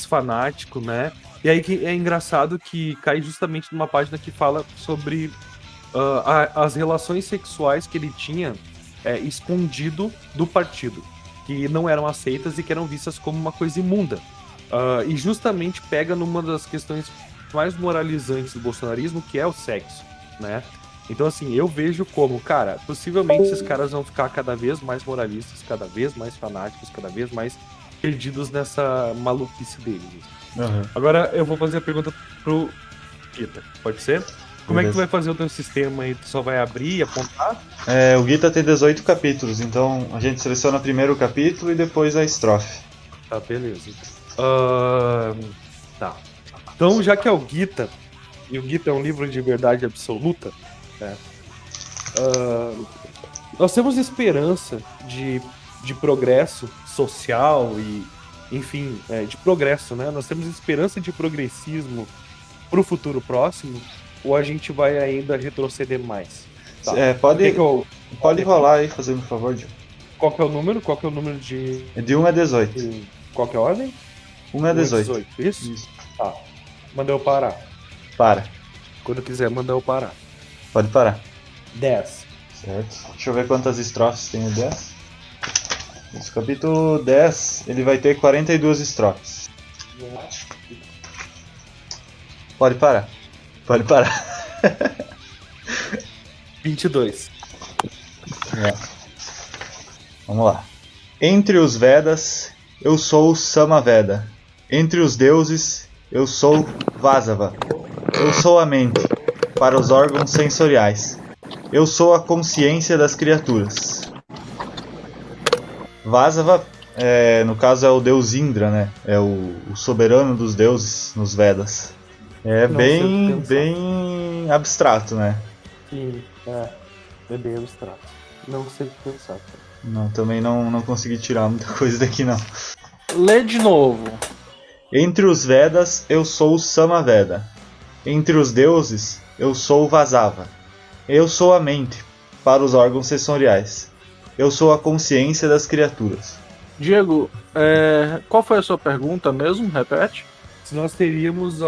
fanático, né? E aí que é engraçado que cai justamente numa página que fala sobre as relações sexuais que ele tinha escondido do partido, que não eram aceitas e que eram vistas como uma coisa imunda. E justamente pega numa das questões mais moralizantes do bolsonarismo, que é o sexo, né? Então, assim, eu vejo como, cara, possivelmente esses caras vão ficar cada vez mais moralistas, cada vez mais fanáticos, cada vez mais perdidos nessa maluquice deles. Agora eu vou fazer a pergunta pro Gita, pode ser? Como é que tu vai fazer o teu sistema aí? Tu só vai abrir e apontar? O Gita tem 18 capítulos, então a gente seleciona primeiro o capítulo e depois a estrofe. Tá, beleza. Tá. Então, já que é o Gita, e o Gita é um livro de verdade absoluta, né? Nós temos esperança de progresso social e, enfim, de progresso, né? Nós temos esperança de progressismo pro futuro próximo, ou a gente vai ainda retroceder mais? Tá. Pode rolar aí, fazendo um favor, Diogo. Qual que é o número? Qual que é o número de... É de 1 a 18. Qual que é a ordem? 1 a 18. Isso? Tá. Manda eu parar. Para. Quando quiser, manda eu parar. Pode parar. 10. Certo. Deixa eu ver quantas estrofes tem o 10. Esse capítulo 10, ele vai ter 42 estrofes. Pode parar. Pode parar. 22. Vamos lá. Entre os Vedas, eu sou Samaveda. Entre os deuses, eu sou Vasava. Eu sou a mente, para os órgãos sensoriais. Eu sou a consciência das criaturas. Vasava, no caso, é o deus Indra, né? É o soberano dos deuses nos Vedas. É bem abstrato, né? Sim, é bem abstrato. Não sei o que pensar. Cara. Não, também não consegui tirar muita coisa daqui, não. Lê de novo. Entre os Vedas, eu sou o Samaveda. Entre os deuses, eu sou o Vasava. Eu sou a mente, para os órgãos sensoriais. Eu sou a consciência das criaturas. Diego, qual foi a sua pergunta mesmo? Repete. Se nós teríamos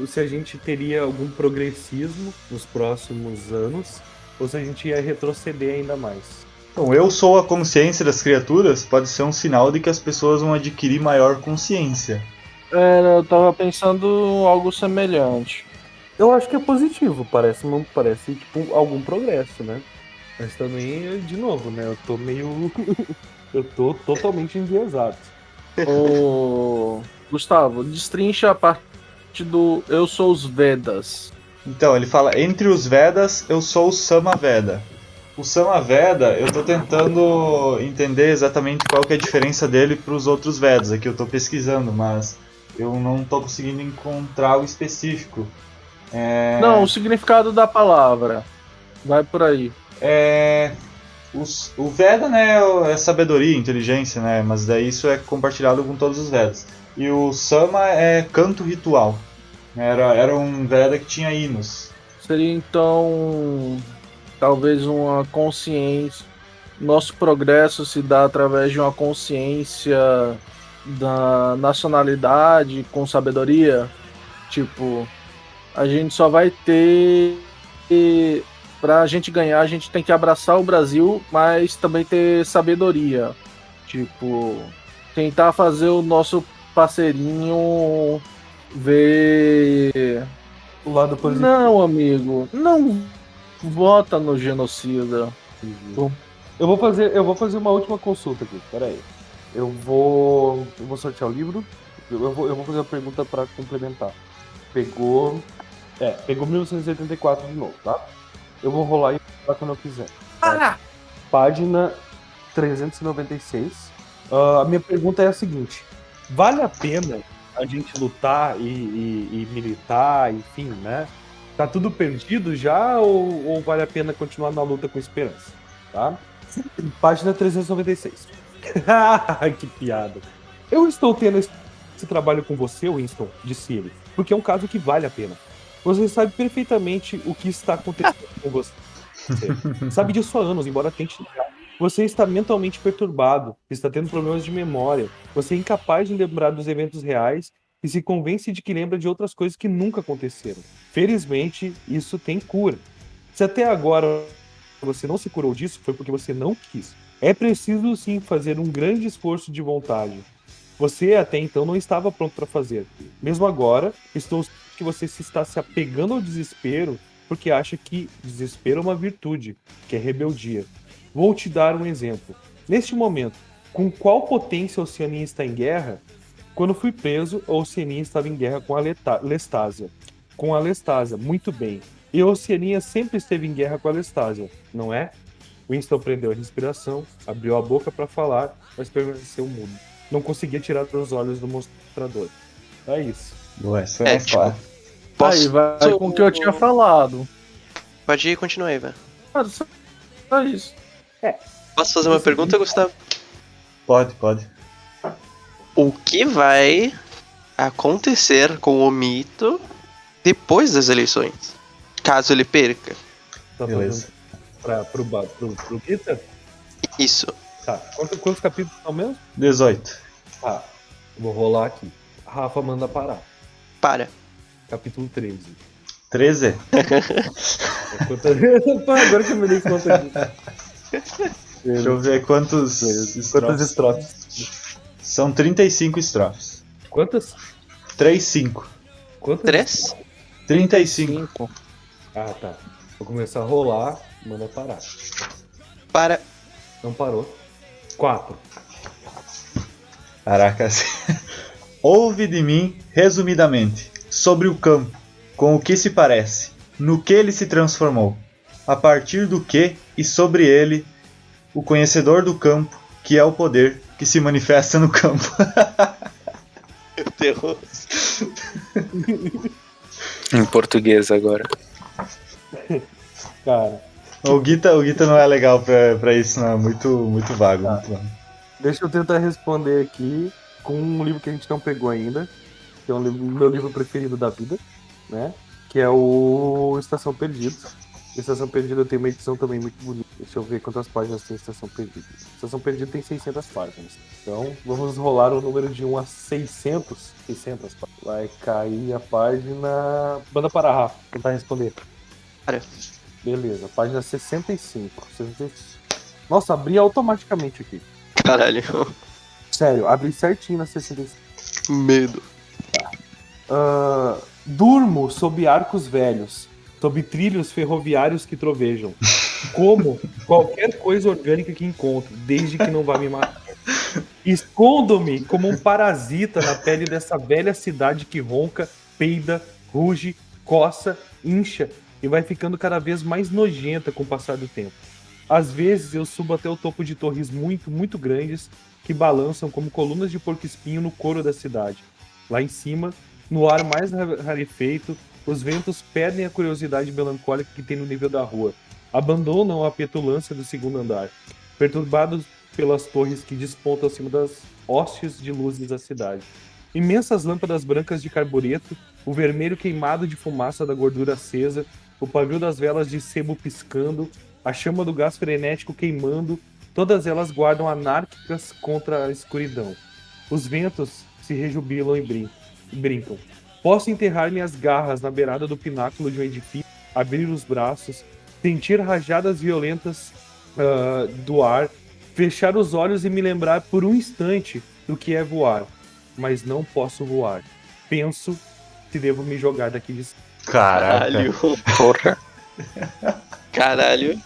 se a gente teria algum progressismo nos próximos anos, ou se a gente ia retroceder ainda mais. Então, eu sou a consciência das criaturas pode ser um sinal de que as pessoas vão adquirir maior consciência. Eu tava pensando algo semelhante. Eu acho que é positivo, parece tipo algum progresso, né? Mas também, de novo, né? Eu tô meio... eu tô totalmente enviesado. Ô, Gustavo, destrincha a parte do eu sou os Vedas. Então, ele fala, entre os Vedas, eu sou o Samaveda. O Samaveda, eu tô tentando entender exatamente qual que é a diferença dele para os outros Vedas. Aqui eu tô pesquisando, mas eu não tô conseguindo encontrar algo específico. Não, o significado da palavra. Vai por aí. O Veda, né, é sabedoria, inteligência, né, mas daí isso é compartilhado com todos os Vedas. E o Sama é canto ritual. Era um Veda que tinha hinos. Seria então talvez uma consciência. Nosso progresso se dá através de uma consciência da nacionalidade com sabedoria. Tipo, a gente só vai ter... Pra gente ganhar, a gente tem que abraçar o Brasil, mas também ter sabedoria. Tipo, tentar fazer o nosso parceirinho ver... O lado positivo. Não, amigo, não vota no genocida. Eu vou fazer uma última consulta aqui, peraí. Eu vou sortear o livro, eu vou fazer a pergunta pra complementar. Pegou 1984 de novo, tá? Eu vou rolar e falar quando eu quiser. Página 396. A minha pergunta é a seguinte: vale a pena a gente lutar e militar, enfim, né? Tá tudo perdido já ou vale a pena continuar na luta com esperança? Tá? Página 396. Que piada. Eu estou tendo esse trabalho com você, Winston, disse ele, porque é um caso que vale a pena. Você sabe perfeitamente o que está acontecendo com você. Sabe disso há anos, embora tente negar. Você está mentalmente perturbado, está tendo problemas de memória, você é incapaz de lembrar dos eventos reais e se convence de que lembra de outras coisas que nunca aconteceram. Felizmente, isso tem cura. Se até agora você não se curou disso, foi porque você não quis. É preciso sim fazer um grande esforço de vontade. Você até então não estava pronto para fazer. Mesmo agora, estou que você está se apegando ao desespero porque acha que desespero é uma virtude, que é rebeldia. Vou te dar um exemplo. Neste momento, com qual potência a Oceania está em guerra? Quando fui preso, a Oceania estava em guerra com a Lestásia. Com a Lestásia, muito bem. E a Oceania sempre esteve em guerra com a Lestásia, não é? Winston prendeu a respiração, abriu a boca para falar, mas permaneceu mudo. Não conseguia tirar os olhos do mostrador. É isso. Ué, isso foi mais tipo, claro. Aí vai com o que eu tinha falado. Pode ir, continua aí, velho. Cara, só isso. Posso fazer uma pergunta, Gustavo? Pode. O que vai acontecer com o Mito depois das eleições? Caso ele perca. Tá Beleza. fazendo pro Peter? Isso. Tá. Quantos capítulos são mesmo? 18. Tá. Vou rolar aqui. Rafa manda parar. Para. Capítulo 13. 13? Pá, agora que eu me dei conta disso. Deixa eu ver quantos Quantas estrofes. estrofes? São 35 estrofes. Quantas? 3, 5. Quantas? 3? 35. Ah, tá. Vou começar a rolar, manda parar. Para. Não parou. 4. Caraca. Ouve de mim, resumidamente, sobre o campo, com o que se parece, no que ele se transformou, a partir do que e sobre ele, o conhecedor do campo, que é o poder que se manifesta no campo. Meu Deus. Em português agora. Cara, O Guita não é legal pra isso, não. É muito vago. Muito vago. deixa eu tentar responder aqui com um livro que a gente não pegou ainda, que é meu livro preferido da vida, né? Que é o Estação Perdida. Estação Perdida tem uma edição também muito bonita. Deixa eu ver quantas páginas tem Estação Perdida. Estação Perdida tem 600 páginas. Então, vamos rolar o número de 1 a 600. 600 páginas. Vai cair a página... Manda para Rafa, tentar responder. Para. Beleza, página 65. 65. Nossa, abri automaticamente aqui. Caralho. Sério, abri certinho na 65. Medo. Durmo sob arcos velhos, sob trilhos ferroviários que trovejam. Como qualquer coisa orgânica que encontro, desde que não vá me matar. Escondo-me como um parasita na pele dessa velha cidade que ronca, peida, ruge, coça, incha e vai ficando cada vez mais nojenta com o passar do tempo. Às vezes eu subo até o topo de torres muito, muito grandes que balançam como colunas de porco-espinho no coro da cidade. Lá em cima, no ar mais rarefeito, os ventos perdem a curiosidade melancólica que tem no nível da rua. Abandonam a petulância do segundo andar, perturbados pelas torres que despontam acima das hostes de luzes da cidade. Imensas lâmpadas brancas de carbureto, o vermelho queimado de fumaça da gordura acesa, o pavio das velas de sebo piscando, a chama do gás frenético queimando, todas elas guardam anárquicas contra a escuridão. Os ventos se rejubilam e brincam. Posso enterrar minhas garras na beirada do pináculo de um edifício, abrir os braços, sentir rajadas violentas do ar, fechar os olhos e me lembrar por um instante do que é voar. Mas não posso voar. Penso se devo me jogar daqui de cima. Caraca. Caralho. Porra. Caralho.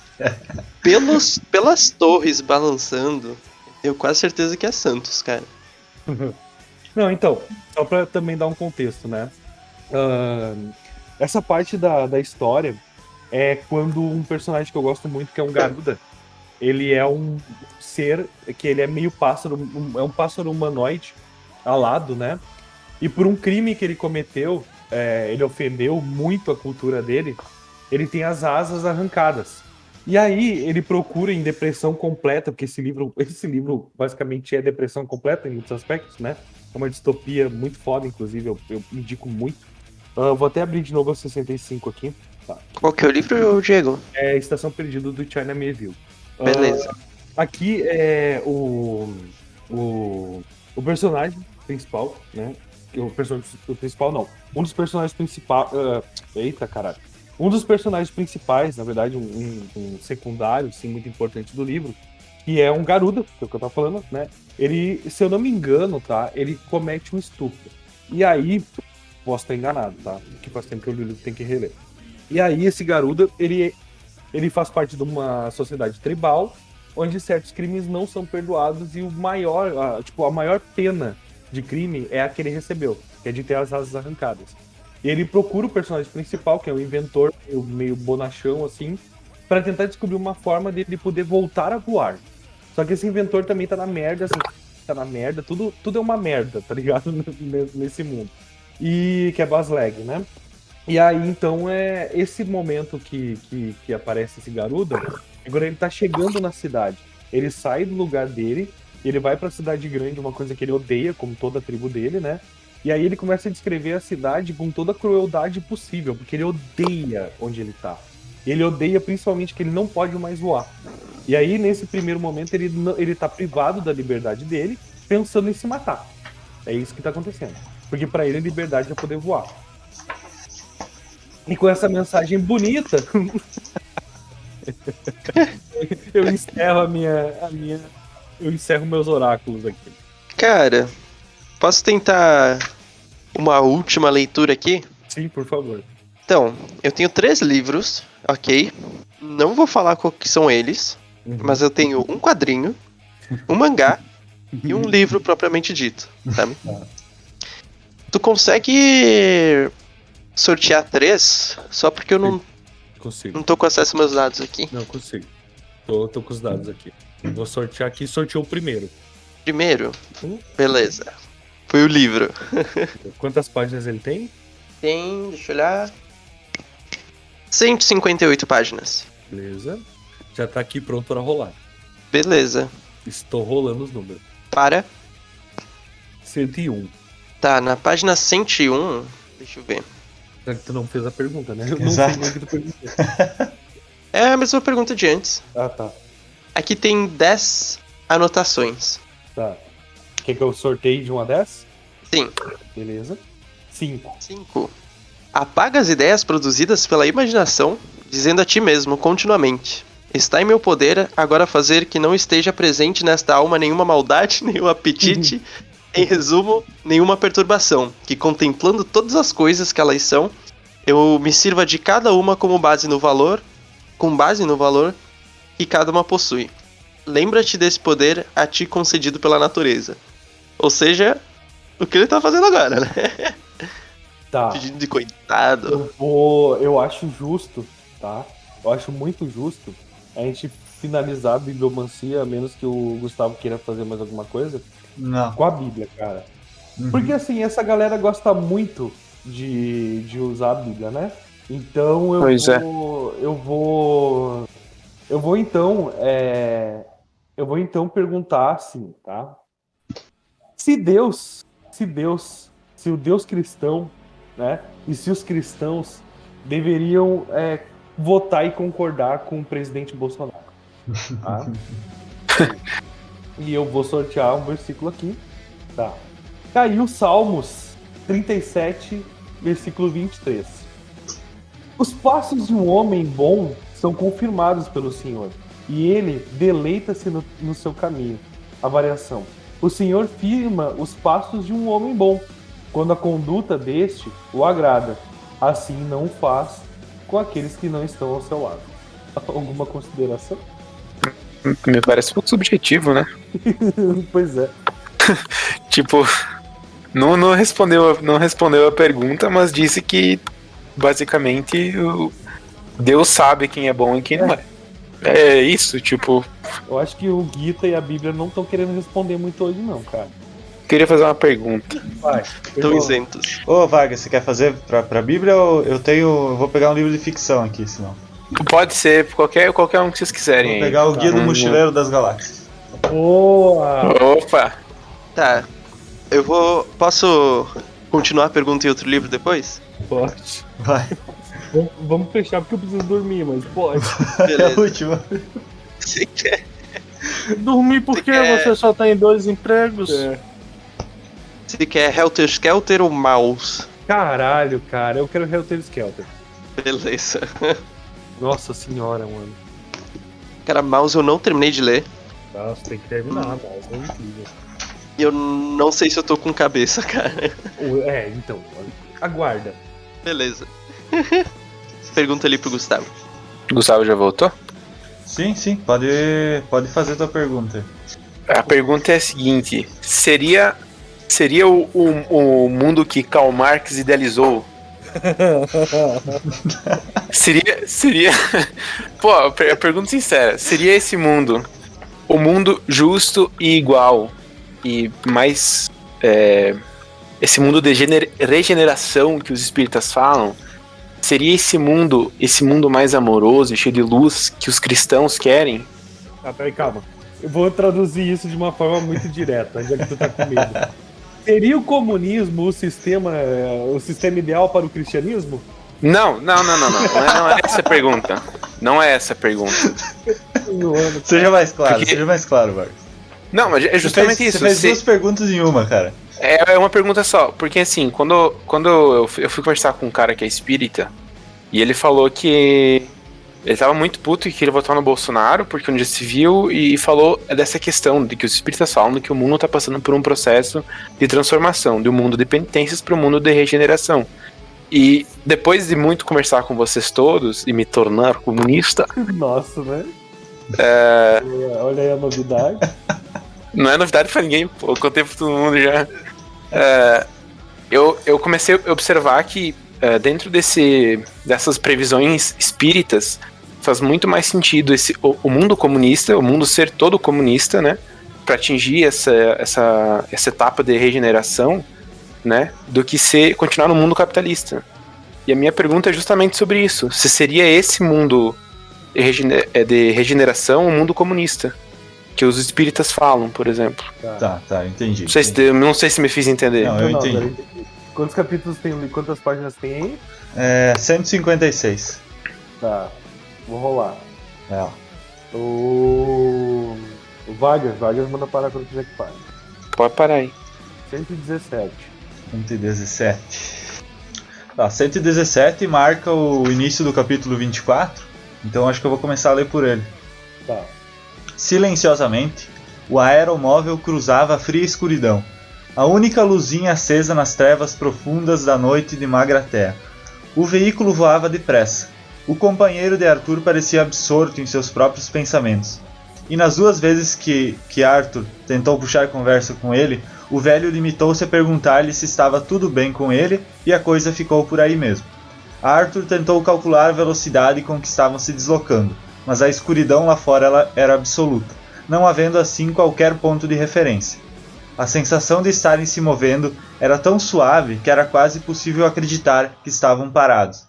Pelas torres balançando, eu quase certeza que é Santos, cara. Não, então, só pra também dar um contexto, né? Essa parte da história é quando um personagem que eu gosto muito, que é um Garuda, ele é um ser que ele é meio pássaro, é um pássaro humanoide, alado, né? E por um crime que ele cometeu, ele ofendeu muito a cultura dele, ele tem as asas arrancadas. E aí ele procura em depressão completa, porque esse livro basicamente é depressão completa em muitos aspectos, né? É uma distopia muito foda, inclusive, eu indico muito. Vou até abrir de novo a 65 aqui. Tá. Qual que é o livro, Diego? É Estação Perdida do China Miéville. Beleza. Aqui é o personagem principal, né? O personagem principal não. Um dos personagens principais. Eita, caralho. Um dos personagens principais, na verdade, um secundário, sim, muito importante do livro, que é um Garuda, que é o que eu tava falando, né? Ele, se eu não me engano, tá? Ele comete um estupro. E aí, posso estar enganado, tá? Porque faz tempo que eu li o livro, tem que reler. E aí, esse Garuda, ele faz parte de uma sociedade tribal, onde certos crimes não são perdoados e a maior pena de crime é a que ele recebeu, que é de ter as asas arrancadas. E ele procura o personagem principal, que é um inventor meio bonachão, assim, para tentar descobrir uma forma dele poder voltar a voar. Só que esse inventor também tá na merda, assim, tudo é uma merda, tá ligado? Nesse mundo. e que é Basleg, né? E aí, então, é esse momento que aparece esse Garuda, agora ele tá chegando na cidade. Ele sai do lugar dele, ele vai pra cidade grande, uma coisa que ele odeia, como toda a tribo dele, né? E aí ele começa a descrever a cidade com toda a crueldade possível, porque ele odeia onde ele tá. Ele odeia principalmente que ele não pode mais voar. E aí, nesse primeiro momento, ele tá privado da liberdade dele, pensando em se matar. É isso que tá acontecendo. Porque pra ele a liberdade é poder voar. E com essa mensagem bonita, eu encerro eu encerro meus oráculos aqui. Cara, posso tentar uma última leitura aqui? Sim, por favor. Então, eu tenho 3 livros, ok? Não vou falar qual que são eles, mas eu tenho um quadrinho, um mangá e um livro propriamente dito, sabe? Tu consegue sortear 3? Só porque eu não Consigo. tô com acesso aos meus dados aqui. Não, consigo. Tô com os dados aqui. Vou sortear aqui. Sorteou o primeiro. Primeiro, beleza. Foi o livro. Quantas páginas ele tem? Tem, deixa eu olhar. 158 páginas. Beleza. Já tá aqui pronto para rolar. Beleza. Estou rolando os números. Para. 101. Tá, na página 101, deixa eu ver. Já que tu não fez a pergunta, né? Eu Exato. não sei nem o que tu perguntou. É a mesma pergunta de antes. Ah, tá. Aqui tem 10 anotações. Tá. Quer que eu sorteie de 1 a 10? Sim. Beleza. 5. 5. Apaga as ideias produzidas pela imaginação, dizendo a ti mesmo continuamente: está em meu poder agora fazer que não esteja presente nesta alma nenhuma maldade, nenhum apetite, em resumo, nenhuma perturbação, que contemplando todas as coisas que elas são, eu me sirva de cada uma com base no valor que cada uma possui. Lembra-te desse poder a ti concedido pela natureza. Ou seja, o que ele tá fazendo agora, né? Tá. Pedido de coitado. Eu acho justo, tá? Eu acho muito justo a gente finalizar a bibliomancia, a menos que o Gustavo queira fazer mais alguma coisa, Não. com a Bíblia, cara. Porque assim, essa galera gosta muito de usar a Bíblia, né? Então eu vou então perguntar assim, tá? Se o Deus cristão, né? E se os cristãos deveriam votar e concordar com o presidente Bolsonaro, tá? E eu vou sortear um versículo aqui, tá? Caiu Salmos 37, versículo 23. Os passos de um homem bom são confirmados pelo Senhor, e ele deleita-se no seu caminho. A variação. O Senhor firma os passos de um homem bom, quando a conduta deste o agrada. Assim não o faz com aqueles que não estão ao seu lado. Alguma consideração? Me parece um pouco subjetivo, né? Pois é. Tipo, não respondeu a pergunta, mas disse que basicamente Deus sabe quem é bom e quem não é. É isso, tipo. Eu acho que o Gita e a Bíblia não estão querendo responder muito hoje, não, cara. Queria fazer uma pergunta. Vai. Estão isentos. Ô, Vargas, você quer fazer pra Bíblia ou eu vou pegar um livro de ficção aqui, senão. Pode ser qualquer um que vocês quiserem. Vou aí. pegar o Guia do Mochileiro das Galáxias. Boa! Opa! Tá. Posso continuar a pergunta em outro livro depois? Pode. Vai. Vamos fechar porque eu preciso dormir, mas pode. É a Beleza. última. Você quer? Dormir porque quer- você só tem 2 empregos? Você quer Helter Skelter ou Mouse? Caralho, cara, eu quero Helter Skelter. Beleza. Nossa senhora, mano. Cara, Mouse eu não terminei de ler. Nossa, tem que terminar, mas é incrível. E eu não sei se eu tô com cabeça, cara. Então, aguarda. Beleza. Pergunta ali pro Gustavo. Gustavo já voltou? Sim, pode fazer tua pergunta. A pergunta é a seguinte: seria o mundo que Karl Marx idealizou? Seria. Pô, a pergunta sincera: seria esse mundo o mundo justo e igual e mais esse mundo de regeneração que os espíritas falam, seria esse mundo mais amoroso e cheio de luz que os cristãos querem? Ah, peraí, calma. Eu vou traduzir isso de uma forma muito direta, já que tu tá com medo. Seria o comunismo o sistema ideal para o cristianismo? Não. Não é essa a pergunta. Não é essa a pergunta. Seja mais claro, Porque- seja mais claro, Vargas. Não, mas é justamente isso. Você fez Você- duas perguntas em uma, cara. É uma pergunta só, porque assim, quando eu fui conversar com um cara que é espírita, e ele falou que ele tava muito puto e queria votar no Bolsonaro, porque um dia se viu e falou dessa questão de que os espíritas falam que o mundo tá passando por um processo de transformação, de um mundo de penitências para um mundo de regeneração. E depois de muito conversar com vocês todos e me tornar comunista, Nossa, né? Olha aí a novidade. não é novidade pra ninguém, pô, eu contei pra todo mundo já. Eu comecei a observar que dentro dessas previsões espíritas faz muito mais sentido o mundo comunista, o mundo ser todo comunista, né? Pra atingir essa etapa de regeneração, né? Do que continuar no mundo capitalista. E a minha pergunta é justamente sobre isso. Se seria esse mundo de regeneração o mundo comunista? Que os espíritas falam, por exemplo. Tá, entendi. Não sei se me fiz entender. Não, eu entendi. peraí. Quantos capítulos tem? Quantas páginas tem aí? 156. Tá. Vou rolar. É, ó. O Vargas manda parar quando quiser que pare. Pode parar aí. 117. 117. Tá, 117 marca o início do capítulo 24. Então acho que eu vou começar a ler por ele. Tá. Silenciosamente, o aeromóvel cruzava a fria escuridão, a única luzinha acesa nas trevas profundas da noite de Magratea. O veículo voava depressa. O companheiro de Arthur parecia absorto em seus próprios pensamentos. E nas duas vezes que Arthur tentou puxar conversa com ele, o velho limitou-se a perguntar-lhe se estava tudo bem com ele e a coisa ficou por aí mesmo. Arthur tentou calcular a velocidade com que estavam se deslocando, mas a escuridão lá fora era absoluta, não havendo assim qualquer ponto de referência. A sensação de estarem se movendo era tão suave que era quase possível acreditar que estavam parados.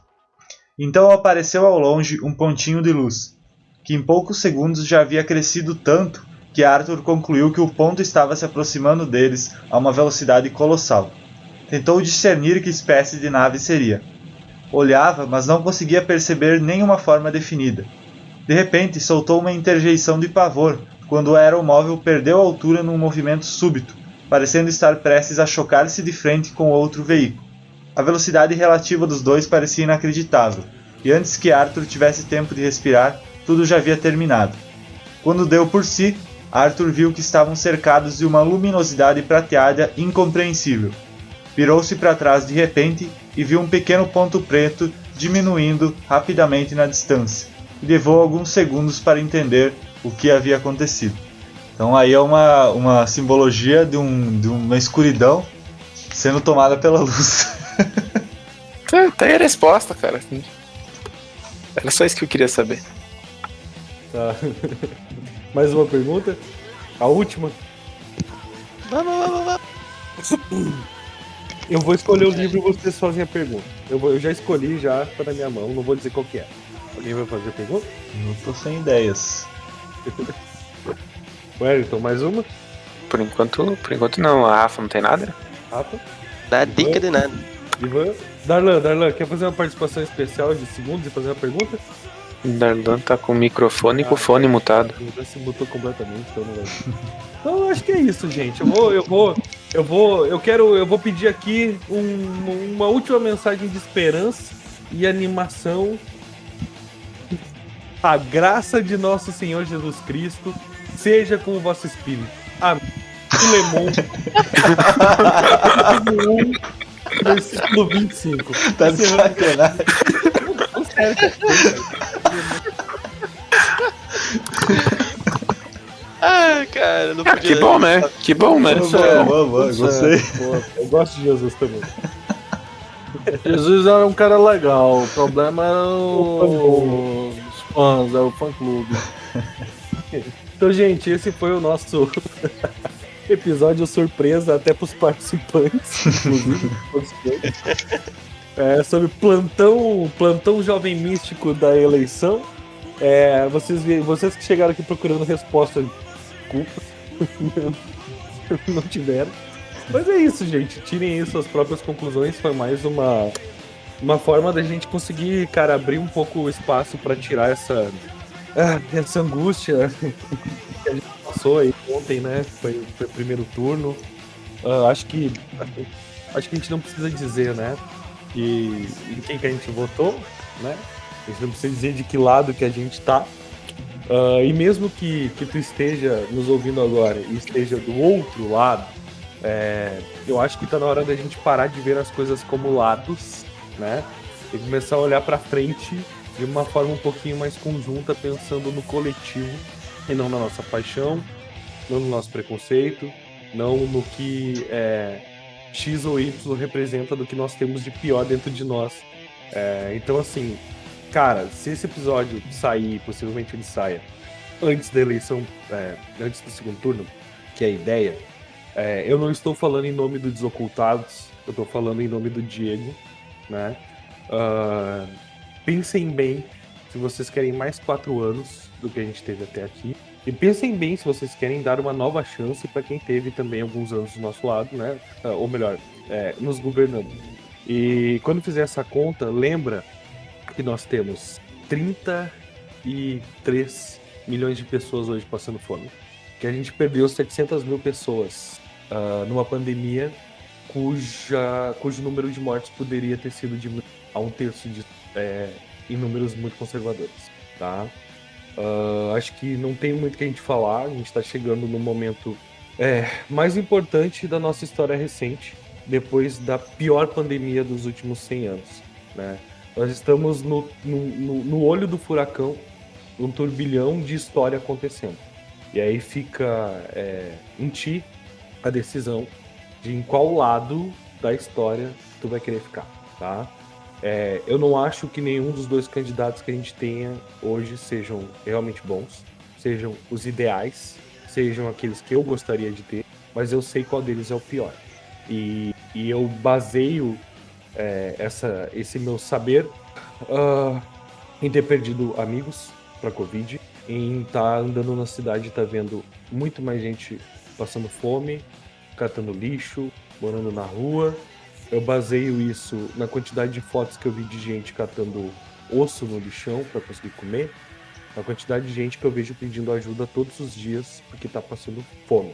Então apareceu ao longe um pontinho de luz, que em poucos segundos já havia crescido tanto que Arthur concluiu que o ponto estava se aproximando deles a uma velocidade colossal. Tentou discernir que espécie de nave seria. Olhava, mas não conseguia perceber nenhuma forma definida. De repente, soltou uma interjeição de pavor, quando o aeromóvel perdeu altura num movimento súbito, parecendo estar prestes a chocar-se de frente com outro veículo. A velocidade relativa dos dois parecia inacreditável, e antes que Arthur tivesse tempo de respirar, tudo já havia terminado. Quando deu por si, Arthur viu que estavam cercados de uma luminosidade prateada incompreensível. Virou-se para trás de repente e viu um pequeno ponto preto diminuindo rapidamente na distância, e levou alguns segundos para entender o que havia acontecido. Então aí é uma simbologia de uma escuridão sendo tomada pela luz. Tá aí a resposta, cara. Era só isso que eu queria saber. Tá. Mais uma pergunta? A última? Vamos. Eu vou escolher o livro e vocês fazem a pergunta. Eu já escolhi, já tá na minha mão, não vou dizer qual que é. Alguém vai fazer a pergunta? Não tô sem ideias. Wellington, mais uma? Por enquanto não. A Rafa não tem nada? Rafa? Dá dica de nada. Ivan? Darlan, quer fazer uma participação especial de segundos e fazer uma pergunta? Darlan tá com o microfone e com o fone mutado. Já se mutou completamente, então não vai. Então eu acho que é isso, gente. Eu vou pedir aqui uma última mensagem de esperança e animação. A graça de nosso Senhor Jesus Cristo seja com o vosso espírito. Amém. Filemon. Versículo 25. Tá de sacanagem. Não, sério, cara. Ah, cara, não podia. Que bom, né? Que bom, né? Boa, gostei. Pô, eu gosto de Jesus também. Jesus era um cara legal, o problema era os fãs, é o fã-clube. Então, gente, esse foi o nosso episódio surpresa até pros participantes, inclusive. Sobre plantão jovem místico da eleição. Vocês que chegaram aqui procurando resposta, desculpa, não tiveram. Mas é isso, gente. Tirem aí suas próprias conclusões. Foi mais uma forma da gente conseguir, cara, abrir um pouco o espaço para tirar essa angústia que a gente passou aí ontem, né? Foi o primeiro turno. Acho que a gente não precisa dizer, né? Em quem que a gente votou, né? A gente não precisa dizer de que lado que a gente tá. E mesmo que tu esteja nos ouvindo agora e esteja do outro lado, eu acho que tá na hora da gente parar de ver as coisas como lados, né? E começar a olhar pra frente de uma forma um pouquinho mais conjunta, pensando no coletivo e não na nossa paixão, não no nosso preconceito, não no que X ou Y representa do que nós temos de pior dentro de nós. Então, assim, cara, se esse episódio sair, possivelmente ele saia antes da eleição, antes do segundo turno, que é a ideia, eu não estou falando em nome do Desocultados, eu estou falando em nome do Diego, né? Pensem bem se vocês querem mais 4 anos do que a gente teve até aqui. E pensem bem se vocês querem dar uma nova chance para quem teve também alguns anos do nosso lado, né? Ou melhor, nos governando. E quando fizer essa conta, lembra que nós temos 33 milhões de pessoas hoje passando fome. Que a gente perdeu 700 mil pessoas numa pandemia cujo número de mortes poderia ter sido diminuído a 1/3 em números muito conservadores, tá? Acho que não tem muito que a gente falar. A gente está chegando no momento mais importante da nossa história recente, depois da pior pandemia dos últimos 100 anos, né? Nós estamos no olho do furacão, um turbilhão de história acontecendo. E aí fica em ti a decisão de em qual lado da história tu vai querer ficar, tá? Eu não acho que nenhum dos dois candidatos que a gente tenha hoje sejam realmente bons, sejam os ideais, sejam aqueles que eu gostaria de ter, mas eu sei qual deles é o pior. E eu baseio esse meu saber em ter perdido amigos para Covid, em estar andando na cidade e estar vendo muito mais gente passando fome, catando lixo, morando na rua. Eu baseio isso na quantidade de fotos que eu vi de gente catando osso no lixão para conseguir comer, na quantidade de gente que eu vejo pedindo ajuda todos os dias porque tá passando fome.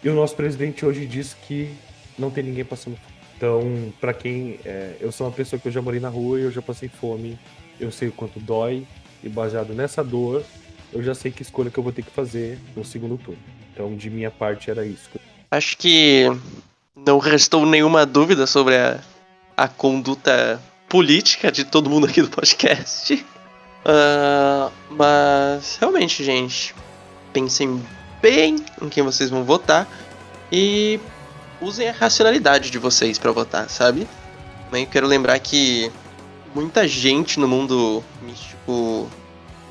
E o nosso presidente hoje disse que não tem ninguém passando fome. Então, para quem... eu sou uma pessoa que eu já morei na rua e eu já passei fome, eu sei o quanto dói, e baseado nessa dor, eu já sei que escolha que eu vou ter que fazer no segundo turno. Então, de minha parte, era isso. Acho que não restou nenhuma dúvida sobre a conduta política de todo mundo aqui do podcast. Mas, realmente, gente, pensem bem em quem vocês vão votar e usem a racionalidade de vocês pra votar, sabe? Também quero lembrar que muita gente no mundo místico,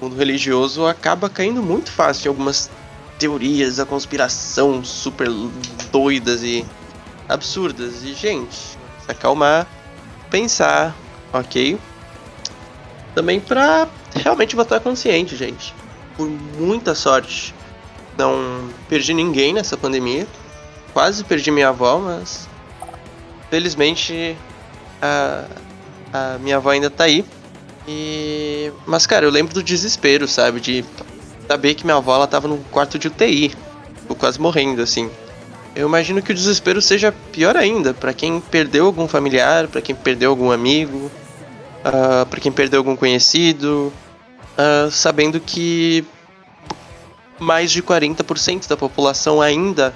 mundo religioso, acaba caindo muito fácil em algumas teorias da conspiração super doidas e absurdas. E, gente, se acalmar, pensar, ok? Também pra realmente votar consciente, gente. Por muita sorte, não perdi ninguém nessa pandemia. Quase perdi minha avó, mas felizmente a minha avó ainda tá aí. Mas, cara, eu lembro do desespero, sabe? De saber que minha avó, ela tava num quarto de UTI, tipo, quase morrendo, assim. Eu imagino que o desespero seja pior ainda pra quem perdeu algum familiar, pra quem perdeu algum amigo, pra quem perdeu algum conhecido, sabendo que mais de 40% da população ainda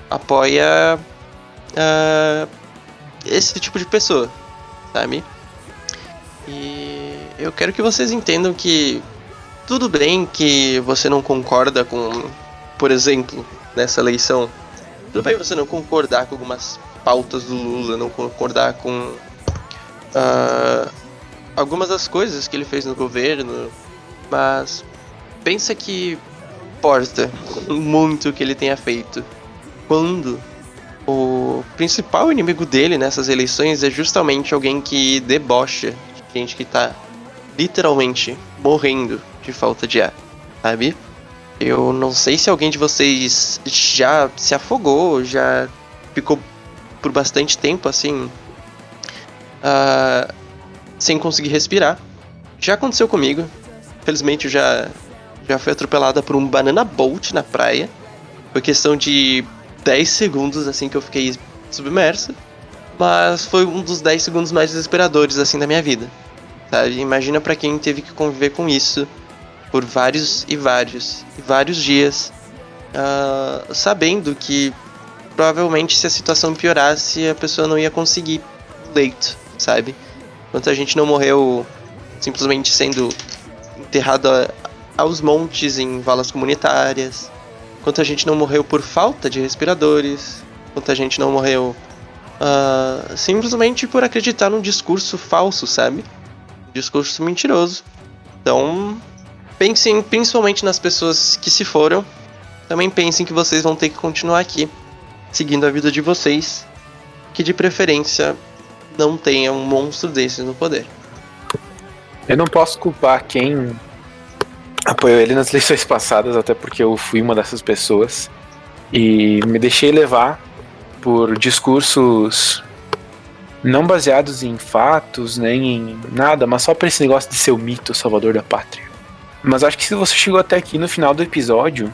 apoia esse tipo de pessoa, sabe? E eu quero que vocês entendam que tudo bem que você não concorda com, por exemplo, nessa eleição, tudo bem você não concordar com algumas pautas do Lula, não concordar com algumas das coisas que ele fez no governo, mas pensa que importa muito o que ele tenha feito. quando o principal inimigo dele nessas eleições é justamente alguém que debocha gente que tá literalmente morrendo de falta de ar, sabe? Eu não sei se alguém de vocês já se afogou, já ficou por bastante tempo assim, sem conseguir respirar. Já aconteceu comigo. Felizmente eu já fui atropelada por um banana boat na praia. Foi questão de 10 segundos assim que eu fiquei submerso. Mas foi um dos 10 segundos mais desesperadores assim da minha vida. Sabe? Imagina pra quem teve que conviver com isso por vários dias, sabendo que provavelmente se a situação piorasse a pessoa não ia conseguir leito, sabe? Quanta gente não morreu simplesmente sendo enterrado aos montes em valas comunitárias, quanta gente não morreu por falta de respiradores, quanta gente não morreu simplesmente por acreditar num discurso falso, sabe? Um discurso mentiroso. Então, pensem principalmente nas pessoas que se foram. Também pensem que vocês vão ter que continuar aqui, seguindo a vida de vocês, que de preferência não tenha um monstro desses no poder. Eu não posso culpar quem apoiou ele nas eleições passadas, até porque eu fui uma dessas pessoas e me deixei levar por discursos não baseados em fatos, nem em nada, mas só por esse negócio de ser o mito salvador da pátria. Mas acho que se você chegou até aqui no final do episódio,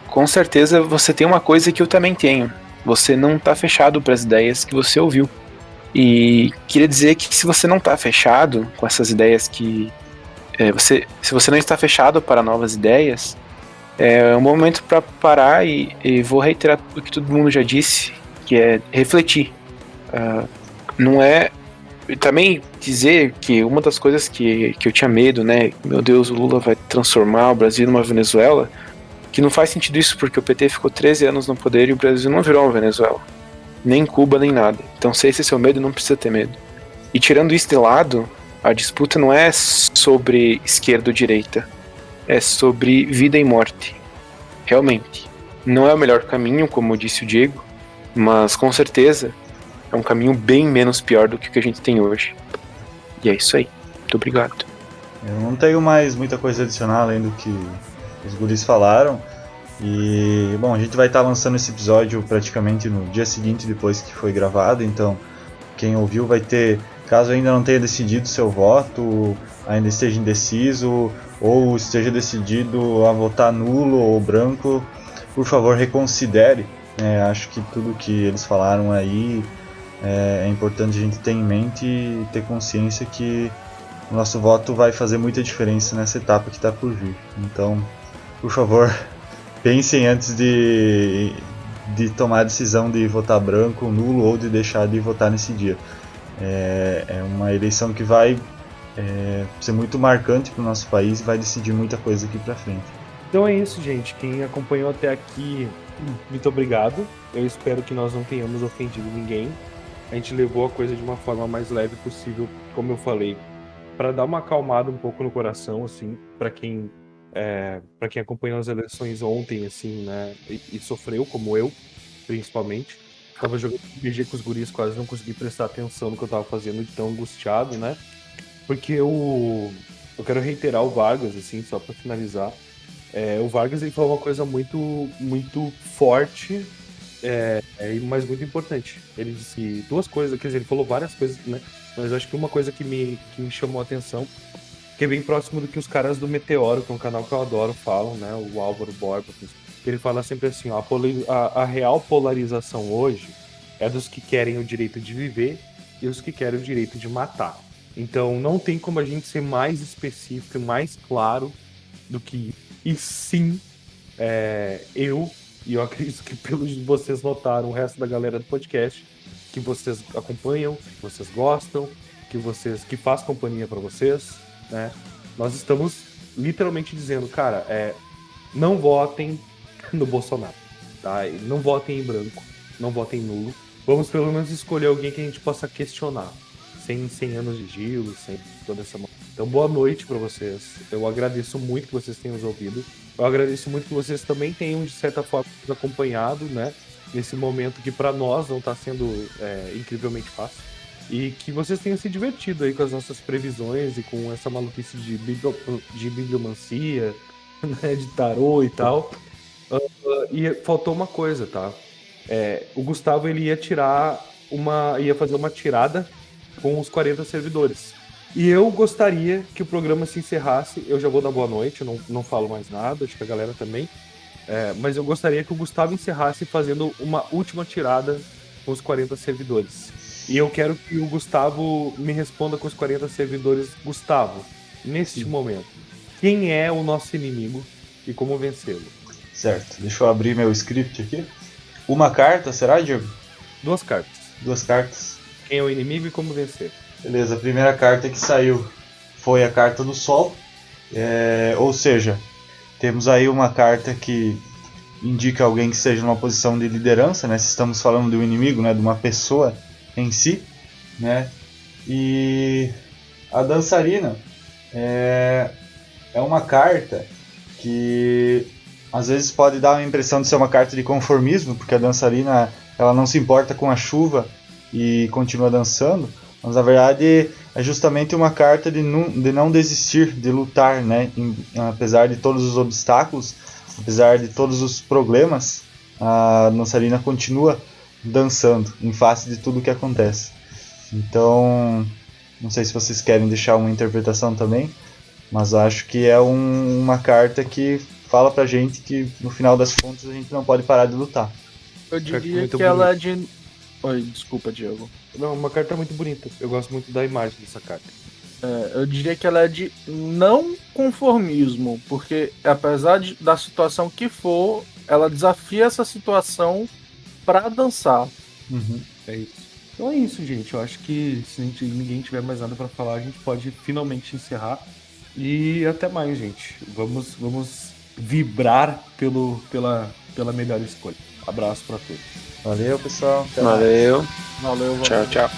com certeza você tem uma coisa que eu também tenho. Você não tá fechado para as ideias que você ouviu. E queria dizer que se você não tá fechado com essas ideias que... se você não está fechado para novas ideias, é um momento para parar e vou reiterar o que todo mundo já disse, que é refletir. Não é... E também dizer que uma das coisas que eu tinha medo, né? Meu Deus, o Lula vai transformar o Brasil numa Venezuela. Que não faz sentido isso, porque o PT ficou 13 anos no poder e o Brasil não virou uma Venezuela. Nem Cuba, nem nada. Então, se esse é seu medo, não precisa ter medo. E tirando isso de lado, a disputa não é sobre esquerda ou direita. É sobre vida e morte. Realmente. Não é o melhor caminho, como disse o Diego, mas com certeza é um caminho bem menos pior do que o que a gente tem hoje. E é isso aí. Muito obrigado. Eu não tenho mais muita coisa a adicionar além do que os guris falaram. E, bom, a gente vai estar lançando esse episódio praticamente no dia seguinte depois que foi gravado, então quem ouviu vai ter, caso ainda não tenha decidido seu voto, ainda esteja indeciso ou esteja decidido a votar nulo ou branco, por favor reconsidere. Acho que tudo que eles falaram aí é importante a gente ter em mente e ter consciência que o nosso voto vai fazer muita diferença nessa etapa que está por vir. Então, por favor, pensem antes de tomar a decisão de votar branco, nulo ou de deixar de votar nesse dia. É uma eleição que vai ser muito marcante para o nosso país e vai decidir muita coisa aqui para frente. Então é isso, gente. Quem acompanhou até aqui, muito obrigado. Eu espero que nós não tenhamos ofendido ninguém. A gente levou a coisa de uma forma mais leve possível, como eu falei, para dar uma acalmada um pouco no coração, assim, para quem acompanhou as eleições ontem, assim, né, e sofreu, como eu, principalmente. Tava jogando RPG com os guris, quase não consegui prestar atenção no que eu tava fazendo, de tão angustiado, né? Porque eu quero reiterar o Vargas, assim, só para finalizar. O Vargas, ele falou uma coisa muito, muito forte, mas muito importante. Ele disse duas coisas, quer dizer, ele falou várias coisas, né? Mas eu acho que uma coisa que me chamou a atenção, que é bem próximo do que os caras do Meteoro, que é um canal que eu adoro, falam, né? O Álvaro Borba, que ele fala sempre assim, ó, a real polarização hoje é dos que querem o direito de viver e os que querem o direito de matar. Então não tem como a gente ser mais específico e mais claro do que isso. E sim, eu acredito que pelos vocês notaram, o resto da galera do podcast, que vocês acompanham, que vocês gostam, que faz companhia para vocês, né? Nós estamos literalmente dizendo, cara, não votem no Bolsonaro, tá? Não votem em branco, não votem nulo. Vamos pelo menos escolher alguém que a gente possa questionar, sem 100 anos de gelo, sem toda essa... Então, boa noite para vocês. Eu agradeço muito que vocês tenham nos ouvido. Eu agradeço muito que vocês também tenham, de certa forma, nos acompanhado, né? nesse momento que para nós não está sendo incrivelmente fácil. E que vocês tenham se divertido aí com as nossas previsões e com essa maluquice de bibliomancia, né, de tarô e tal. E faltou uma coisa, tá? O Gustavo ele ia fazer uma tirada com os 40 servidores. E eu gostaria que o programa se encerrasse. Eu já vou dar boa noite, eu não falo mais nada, acho que a galera também. Mas eu gostaria que o Gustavo encerrasse fazendo uma última tirada com os 40 servidores. E eu quero que o Gustavo me responda com os 40 servidores. Gustavo, neste momento, quem é o nosso inimigo e como vencê-lo? Certo, deixa eu abrir meu script aqui. Uma carta, será, Diego? 2 cartas. 2 cartas. Quem é o inimigo e como vencer? Beleza, a primeira carta que saiu foi a carta do Sol. Ou seja, temos aí uma carta que indica alguém que esteja numa posição de liderança, né? Se estamos falando de um inimigo, né? De uma pessoa em si, né? E a dançarina é uma carta que às vezes pode dar a impressão de ser uma carta de conformismo, porque a dançarina ela não se importa com a chuva e continua dançando, mas na verdade é justamente uma carta de não desistir, de lutar, né? Apesar de todos os obstáculos, apesar de todos os problemas, a dançarina continua dançando em face de tudo que acontece. Então, não sei se vocês querem deixar uma interpretação também, mas acho que é uma carta que fala pra gente que no final das contas a gente não pode parar de lutar. Eu diria muito que ela é bonito. de... Oi, desculpa, Diego. Não, uma carta muito bonita. Eu gosto muito da imagem dessa carta. Eu diria que ela é de não conformismo, porque apesar da situação que for, ela desafia essa situação pra dançar. Uhum. É isso. Então é isso, gente. Eu acho que se ninguém tiver mais nada pra falar, a gente pode finalmente encerrar. E até mais, gente. Vamos vibrar pela melhor escolha. Abraço pra todos. Valeu, pessoal. Até mais. Valeu. Valeu, Tchau, tchau.